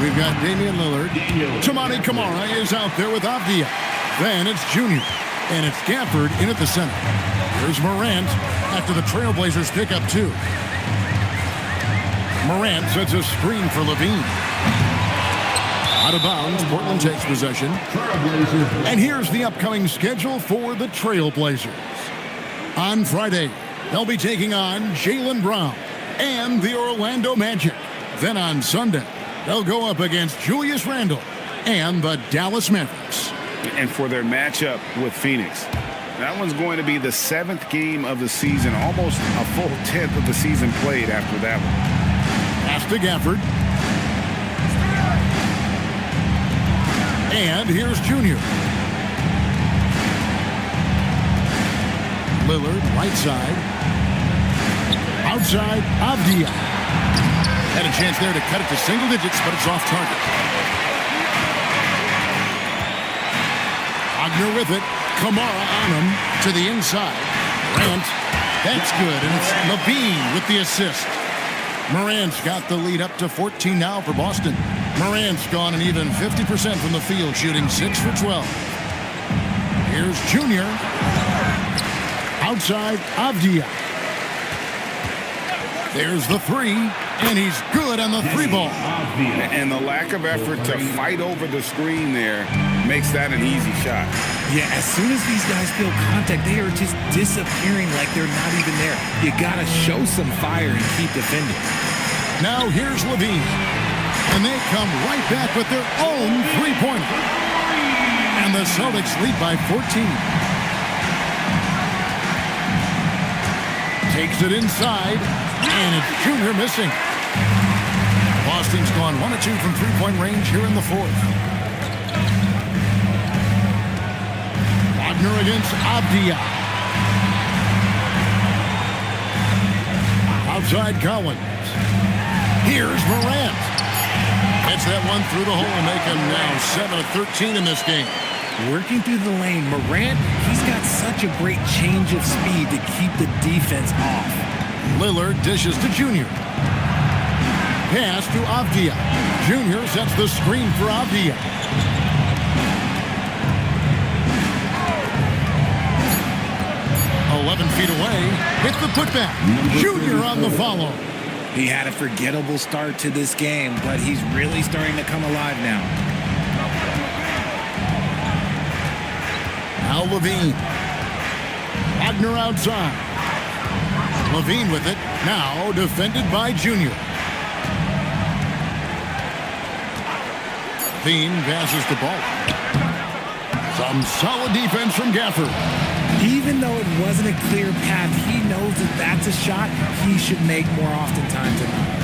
S2: we've got Damian Lillard. Tamani Kamara is out there with Avdia. Then it's Junior. And it's Gafford in at the center. Here's Morant after the Trailblazers pick up 2. Morant sets a screen for Levine. Out of bounds, Portland takes possession. And here's the upcoming schedule for the Trailblazers. On Friday, they'll be taking on Jaylen Brown and the Orlando Magic. Then on Sunday, they'll go up against Julius Randle and the Dallas Mavericks.
S4: And for their matchup with Phoenix, that one's going to be the 7th game of the season, almost a full 10th of the season played after that one.
S2: Pass to Gafford. And here's Junior. Lillard, right side. Outside, Avdia. Had a chance there to cut it to single digits, but it's off target. Wagner with it. Kamara on him to the inside. Morant. That's good, and it's Levine with the assist. Morant's got the lead up to 14 now for Boston. Morant's gone an even 50% from the field, shooting 6 for 12. Here's Junior. Outside, Avdia. There's the 3, and he's good on the 3 ball.
S4: And the lack of effort to fight over the screen there makes that an easy shot.
S3: Yeah, as soon as these guys feel contact, they are just disappearing like they're not even there. You got to show some fire and keep defending.
S2: Now here's Levine. And they come right back with their own three-pointer. And the Celtics lead by 14. Takes it inside, and it's Junior missing. Boston's gone 1 of 2 from three-point range here in the fourth. Wagner against Avdia. Outside Collins. Here's Morant. Gets that one through the hole, make him now 7 of 13 in this game.
S3: Working through the lane, Morant, he's got such a great change of speed to keep the defense off.
S2: Lillard dishes to Junior. Pass to Avdia. Junior sets the screen for Avdia. "11 feet away, hit the putback. Junior on the follow.
S3: He had a forgettable start to this game, but he's really starting to come alive now.
S2: Now Levine. Wagner outside. Levine with it. Now defended by Junior. Levine passes the ball. Some solid defense from Gafford.
S3: Even though it wasn't a clear path, he knows that that's a shot he should make more oftentimes than not.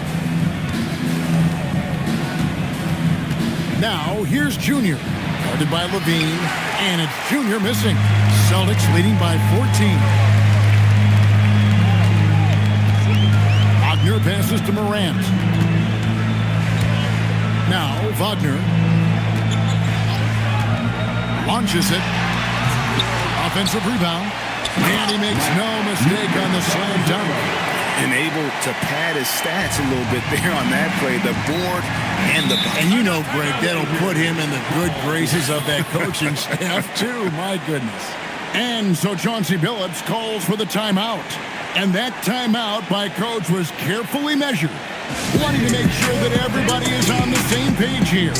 S2: Now here's Junior. Guarded by Levine, and it's Junior missing. Celtics leading by 14. Wagner passes to Morant. Now Wagner launches it. Offensive rebound. And he makes no mistake on the slam dunk.
S4: And able to pad his stats a little bit there on that play. The board and the...
S2: And you know, Greg, that'll put him in the good graces of that coaching staff, too. My goodness. And so Chauncey Billups calls for the timeout. And that timeout by Coach was carefully measured, wanting to make sure that everybody is on the same page here.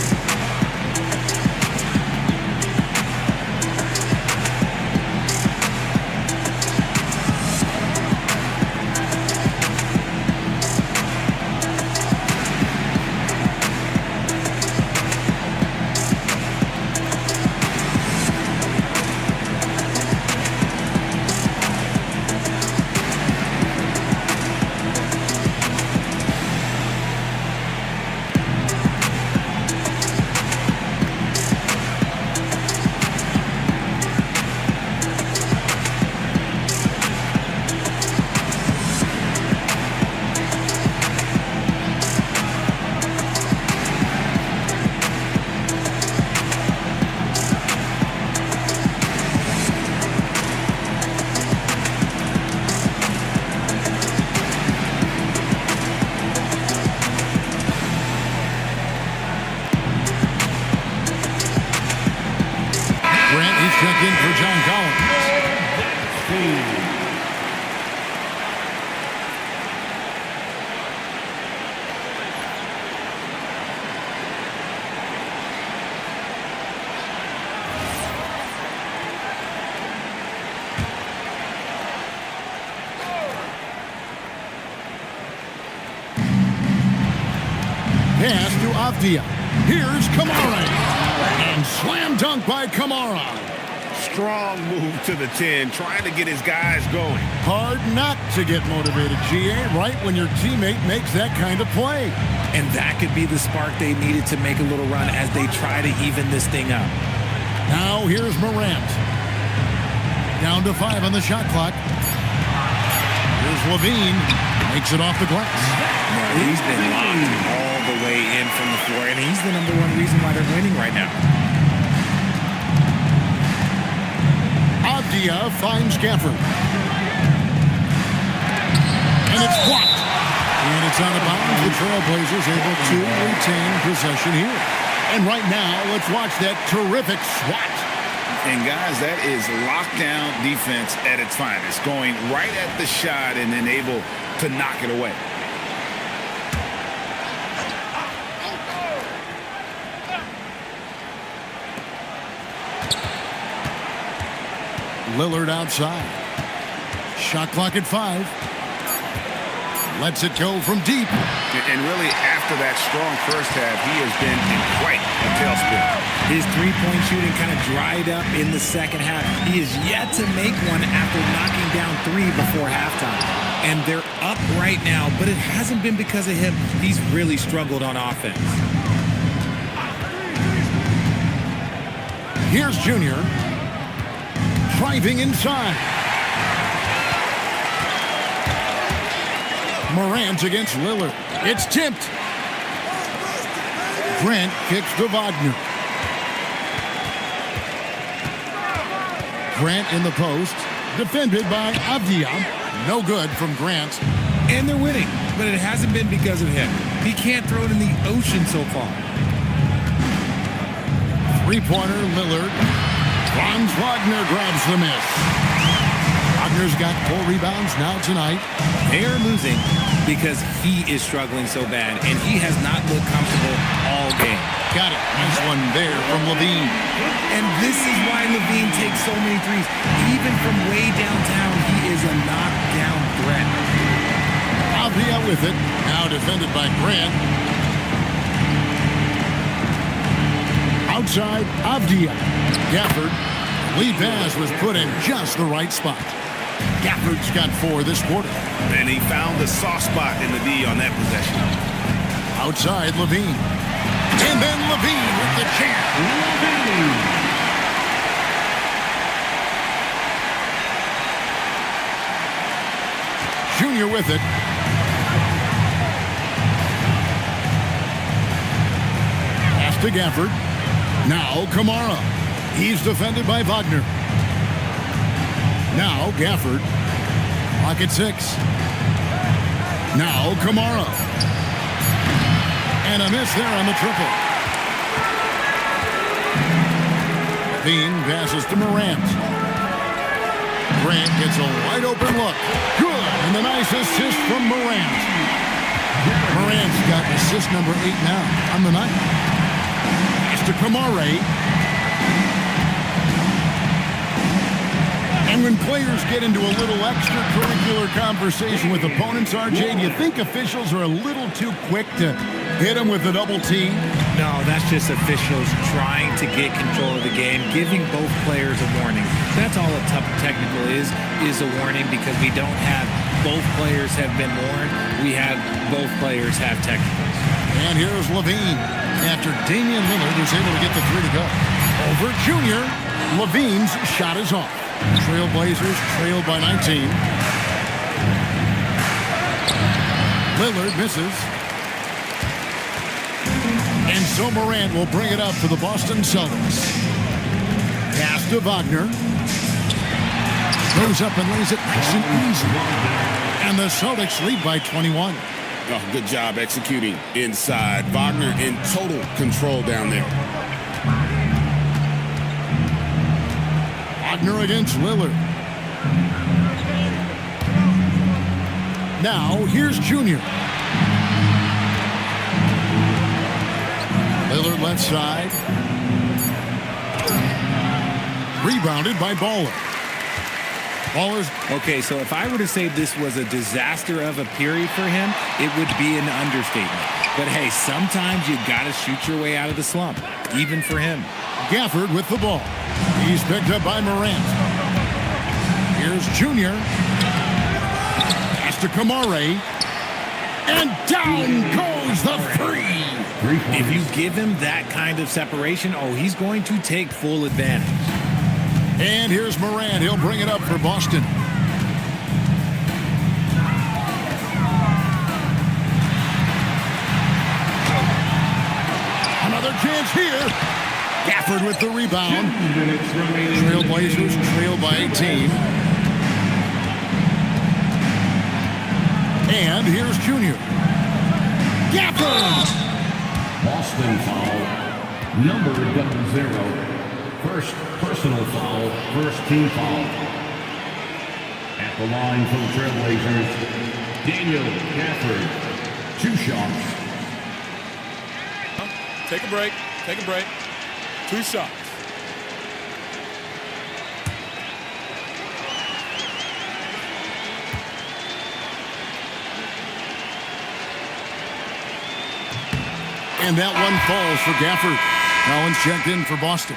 S2: Check in for John Collins. Pass to Avdia. Here's Kamara. And slam dunk by Kamara.
S4: Strong move to the 10, trying to get his guys going.
S2: Hard not to get motivated, GA, right when your teammate makes that kind of play.
S3: And that could be the spark they needed to make a little run as they try to even this thing up.
S2: Now here's Morant. Down to 5 on the shot clock. Here's Levine. Makes it off the glass.
S3: He's been locked all the way in from the floor, and he's the #1 reason why they're winning right now.
S2: Avdia finds Gafford. And it's blocked. And it's out of bounds. The Trailblazers able to retain possession here. And right now, let's watch that terrific swat.
S4: And guys, that is lockdown defense at its finest. Going right at the shot and then able to knock it away.
S2: Lillard outside. Shot clock at 5. Lets it go from deep.
S4: And really, after that strong first half, he has been in quite a tailspin.
S3: His three-point shooting kind of dried up in the second half. He is yet to make one after knocking down 3 before halftime. And they're up right now, but it hasn't been because of him. He's really struggled on offense.
S2: Here's Junior. Driving inside. Morant against Lillard. It's tipped. Grant kicks to Wagner. Grant in the post. Defended by Avdia. No good from Grant.
S3: And they're winning, but it hasn't been because of him. He can't throw it in the ocean so far.
S2: Three-pointer, Lillard. Franz Wagner grabs the miss. Wagner's got 4 rebounds now tonight.
S3: They are losing because he is struggling so bad, and he has not looked comfortable all game.
S2: Got it. Nice one there from Levine.
S3: And this is why Levine takes so many threes. Even from way downtown, he is a knockdown threat.
S2: Avdia with it. Now defended by Grant. Outside, Avdia. Gafford. Lead pass was put in just the right spot. Gafford's got 4 this quarter.
S4: And he found the soft spot in the D on that possession.
S2: Outside, Levine. And then Levine with the jam. Junior with it. Pass to Gafford. Now Kamara. He's defended by Wagner. Now Gafford. Clock at 6. Now Kamara. And a miss there on the triple. Levine passes to Morant. Grant gets a wide open look. Good. And a nice assist from Morant. Morant's got assist number 8 now on the night. Pass to Kamara. And when players get into a little extracurricular conversation with opponents, RJ, do you think officials are a little too quick to hit them with a double team?
S3: No, that's just officials trying to get control of the game, giving both players a warning. That's all a tough technical is a warning, because we don't have both players have been warned. We have both players have technicals.
S2: And here's Levine after Damian Lillard is able to get the 3 to go. Over Junior. Levine's shot is off. Trailblazers trailed by 19. Lillard misses. And so Morant will bring it up for the Boston Celtics. Pass to Wagner. Goes up and lays it nice and easy. And the Celtics lead by 21.
S5: Oh, good job executing inside. Wagner in total control down there.
S2: Wagner against Lillard. Now, here's Junior. Lillard left side. Rebounded by Baller. Baller's.
S3: Okay, so if I were to say this was a disaster of a period for him, it would be an understatement. But hey, sometimes you got to shoot your way out of the slump, even for him.
S2: Gafford with the ball. He's picked up by Morant. Here's Junior. Pass to Kamare. And down goes the three.
S3: If you give him that kind of separation, oh, he's going to take full advantage.
S2: And here's Morant. He'll bring it up for Boston. Another chance here. Gafford with the rebound. Trailblazers trail by 18. And here's Junior. Gafford!
S1: Boston foul. Number 00. First personal foul. First team foul. At the line for the Trailblazers, Daniel Gafford. 2 shots.
S10: Take a break. Take a break. 2 shots.
S2: And that one falls for Gafford. Collins checked in for Boston.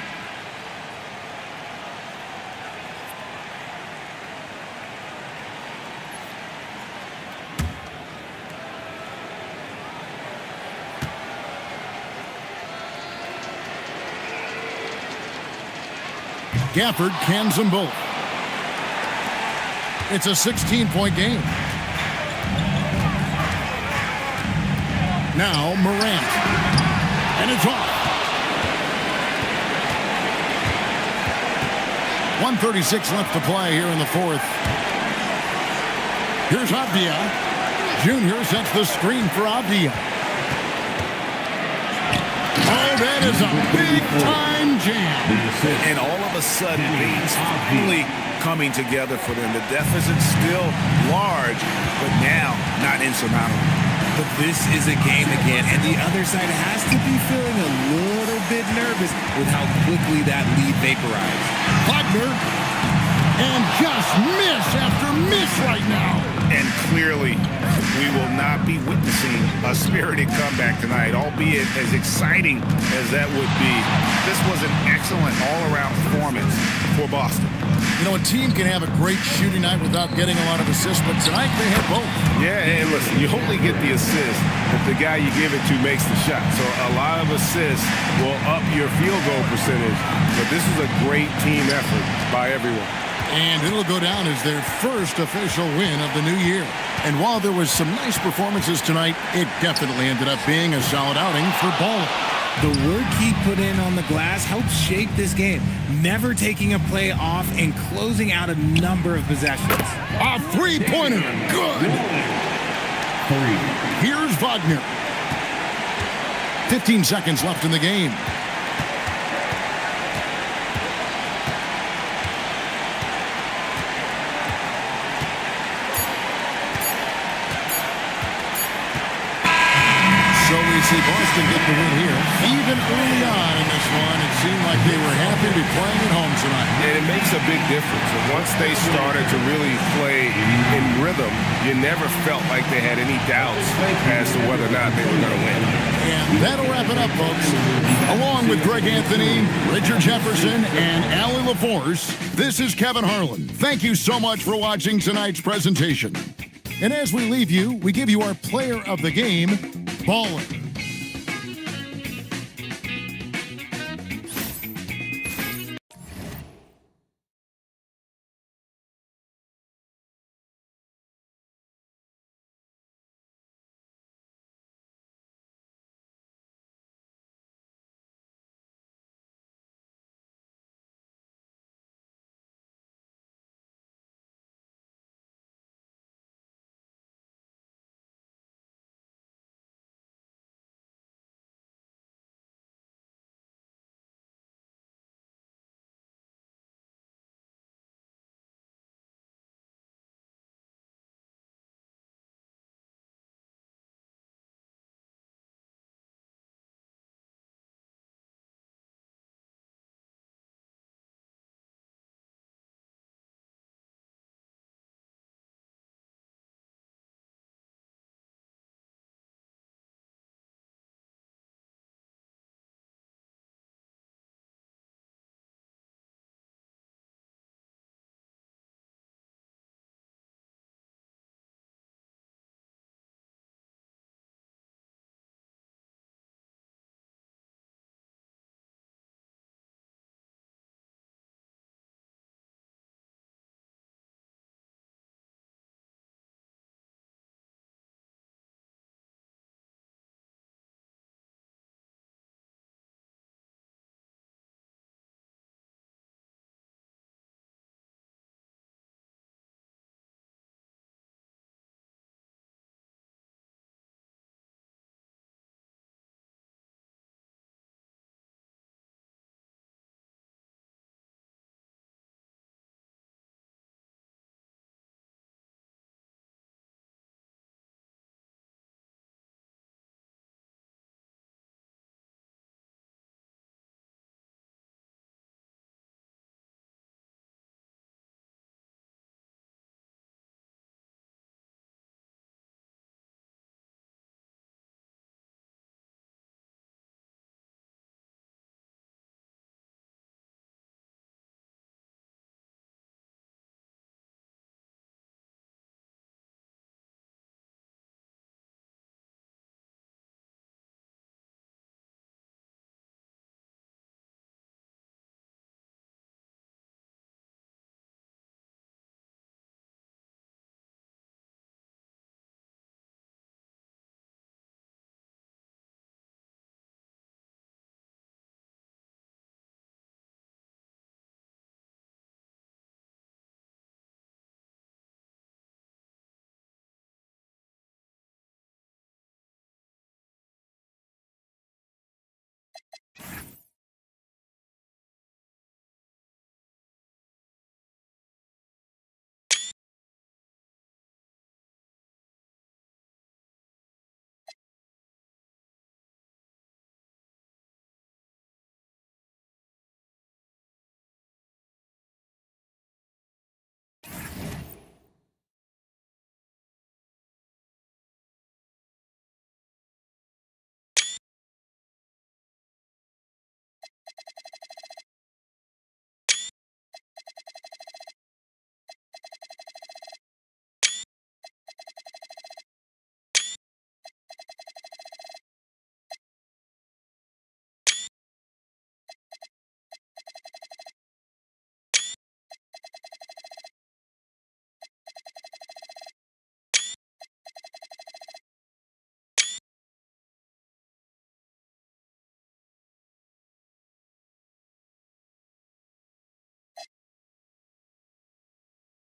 S2: Gafford cans them both. It's a 16-point game. Now Morant. And it's off. 1:36 left to play here in the fourth. Here's Avdia. Junior sets the screen for Avdia. Oh, that is a big-time jam.
S4: And all of a sudden, things finally coming together for them. The deficit's still large, but now not insurmountable.
S3: But this is a game again, and the other side has to be feeling a little bit nervous with how quickly that lead vaporized.
S2: Wagner, and just miss after miss right now.
S4: And clearly, we will not be witnessing a spirited comeback tonight, albeit as exciting as that would be. This was an excellent all-around performance for Boston.
S2: You know, a team can have a great shooting night without getting a lot of assists, but tonight they had both.
S5: Yeah, and listen, you only get the assist if the guy you give it to makes the shot. So a lot of assists will up your field goal percentage, but this is a great team effort by everyone.
S2: And it'll go down as their first official win of the new year. And while there was some nice performances tonight, it definitely ended up being a solid outing for Baller.
S3: The work he put in on the glass helped shape this game, never taking a play off and closing out a number of possessions.
S2: A three-pointer. Good.
S1: 3.
S2: Here's Wagner. 15 seconds left in the game. So we see Boston get the win here. Even early on in this one, it seemed like they were happy to be playing at home tonight.
S5: And it makes a big difference. And once they started to really play in rhythm, you never felt like they had any doubts as to whether or not they were going to win.
S2: And that'll wrap it up, folks. Along with Greg Anthony, Richard Jefferson, and Allie LaForce, this is Kevin Harlan. Thank you so much for watching tonight's presentation. And as we leave you, we give you our player of the game, Baller.